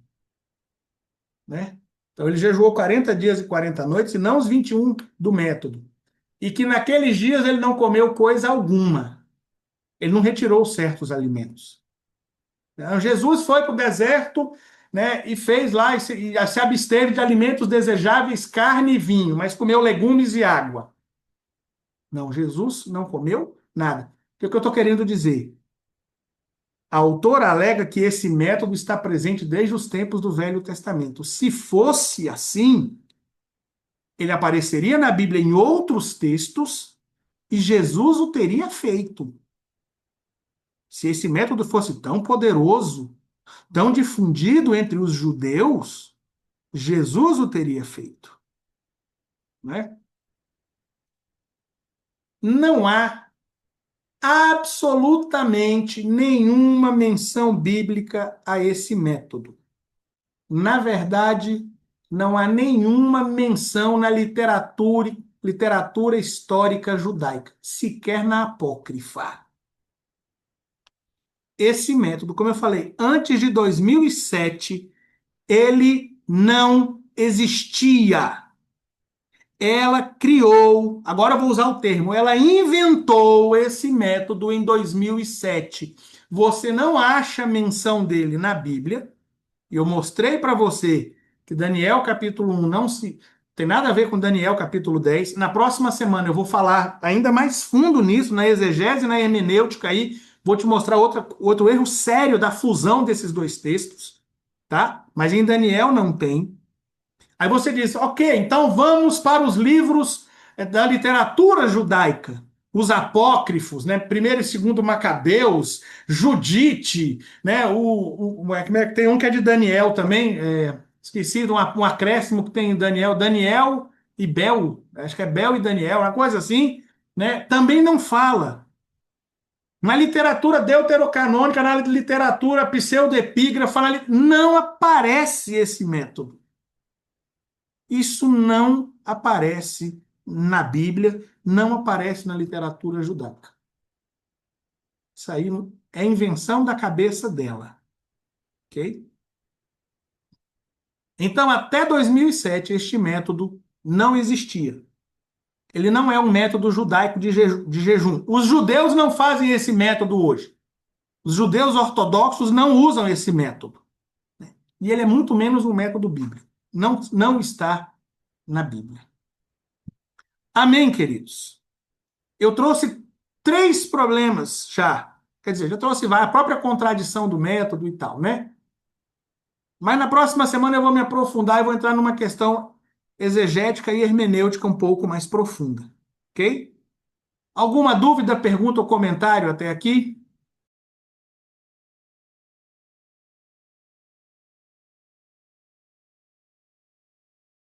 Né? Então ele jejuou 40 dias e 40 noites, e não os 21 do método. E que naqueles dias ele não comeu coisa alguma. Ele não retirou certos alimentos. Então, Jesus foi para o deserto, né, e fez lá, e se absteve de alimentos desejáveis, carne e vinho, mas comeu legumes e água. Não, Jesus não comeu nada. O que eu estou querendo dizer? A autora alega que esse método está presente desde os tempos do Velho Testamento. Se fosse assim, ele apareceria na Bíblia em outros textos e Jesus o teria feito. Se esse método fosse tão poderoso, tão difundido entre os judeus, Jesus o teria feito. Né? Não há absolutamente nenhuma menção bíblica a esse método. Na verdade, não há nenhuma menção na literatura histórica judaica, sequer na apócrifa. Esse método, como eu falei, antes de 2007, ele não existia. Ela criou, agora eu vou usar o termo, ela inventou esse método em 2007. Você não acha menção dele na Bíblia. E eu mostrei para você que Daniel capítulo 1 não tem nada a ver com Daniel capítulo 10. Na próxima semana eu vou falar ainda mais fundo nisso, na exegese e na hermenêutica aí. Vou te mostrar outro erro sério da fusão desses dois textos, tá? Mas em Daniel não tem. Aí você diz, ok, então vamos para os livros da literatura judaica, os apócrifos, né? Primeiro e segundo Macabeus, Judite, né? Tem um que é de Daniel também, esqueci de um acréscimo que tem em Daniel e Bel, acho que é Bel e Daniel, uma coisa assim, né? Também não fala. Na literatura deuterocanônica, na literatura pseudepígrafa, não aparece esse método. Isso não aparece na Bíblia, não aparece na literatura judaica. Isso aí é invenção da cabeça dela. Ok? Então, até 2007, este método não existia. Ele não é um método judaico de jejum. Os judeus não fazem esse método hoje. Os judeus ortodoxos não usam esse método. E ele é muito menos um método bíblico. Não está na Bíblia. Amém, queridos? Eu trouxe 3 problemas já. Quer dizer, já trouxe a própria contradição do método e tal, né? Mas na próxima semana eu vou me aprofundar e vou entrar numa questão exegética e hermenêutica um pouco mais profunda. Ok? Alguma dúvida, pergunta ou comentário até aqui?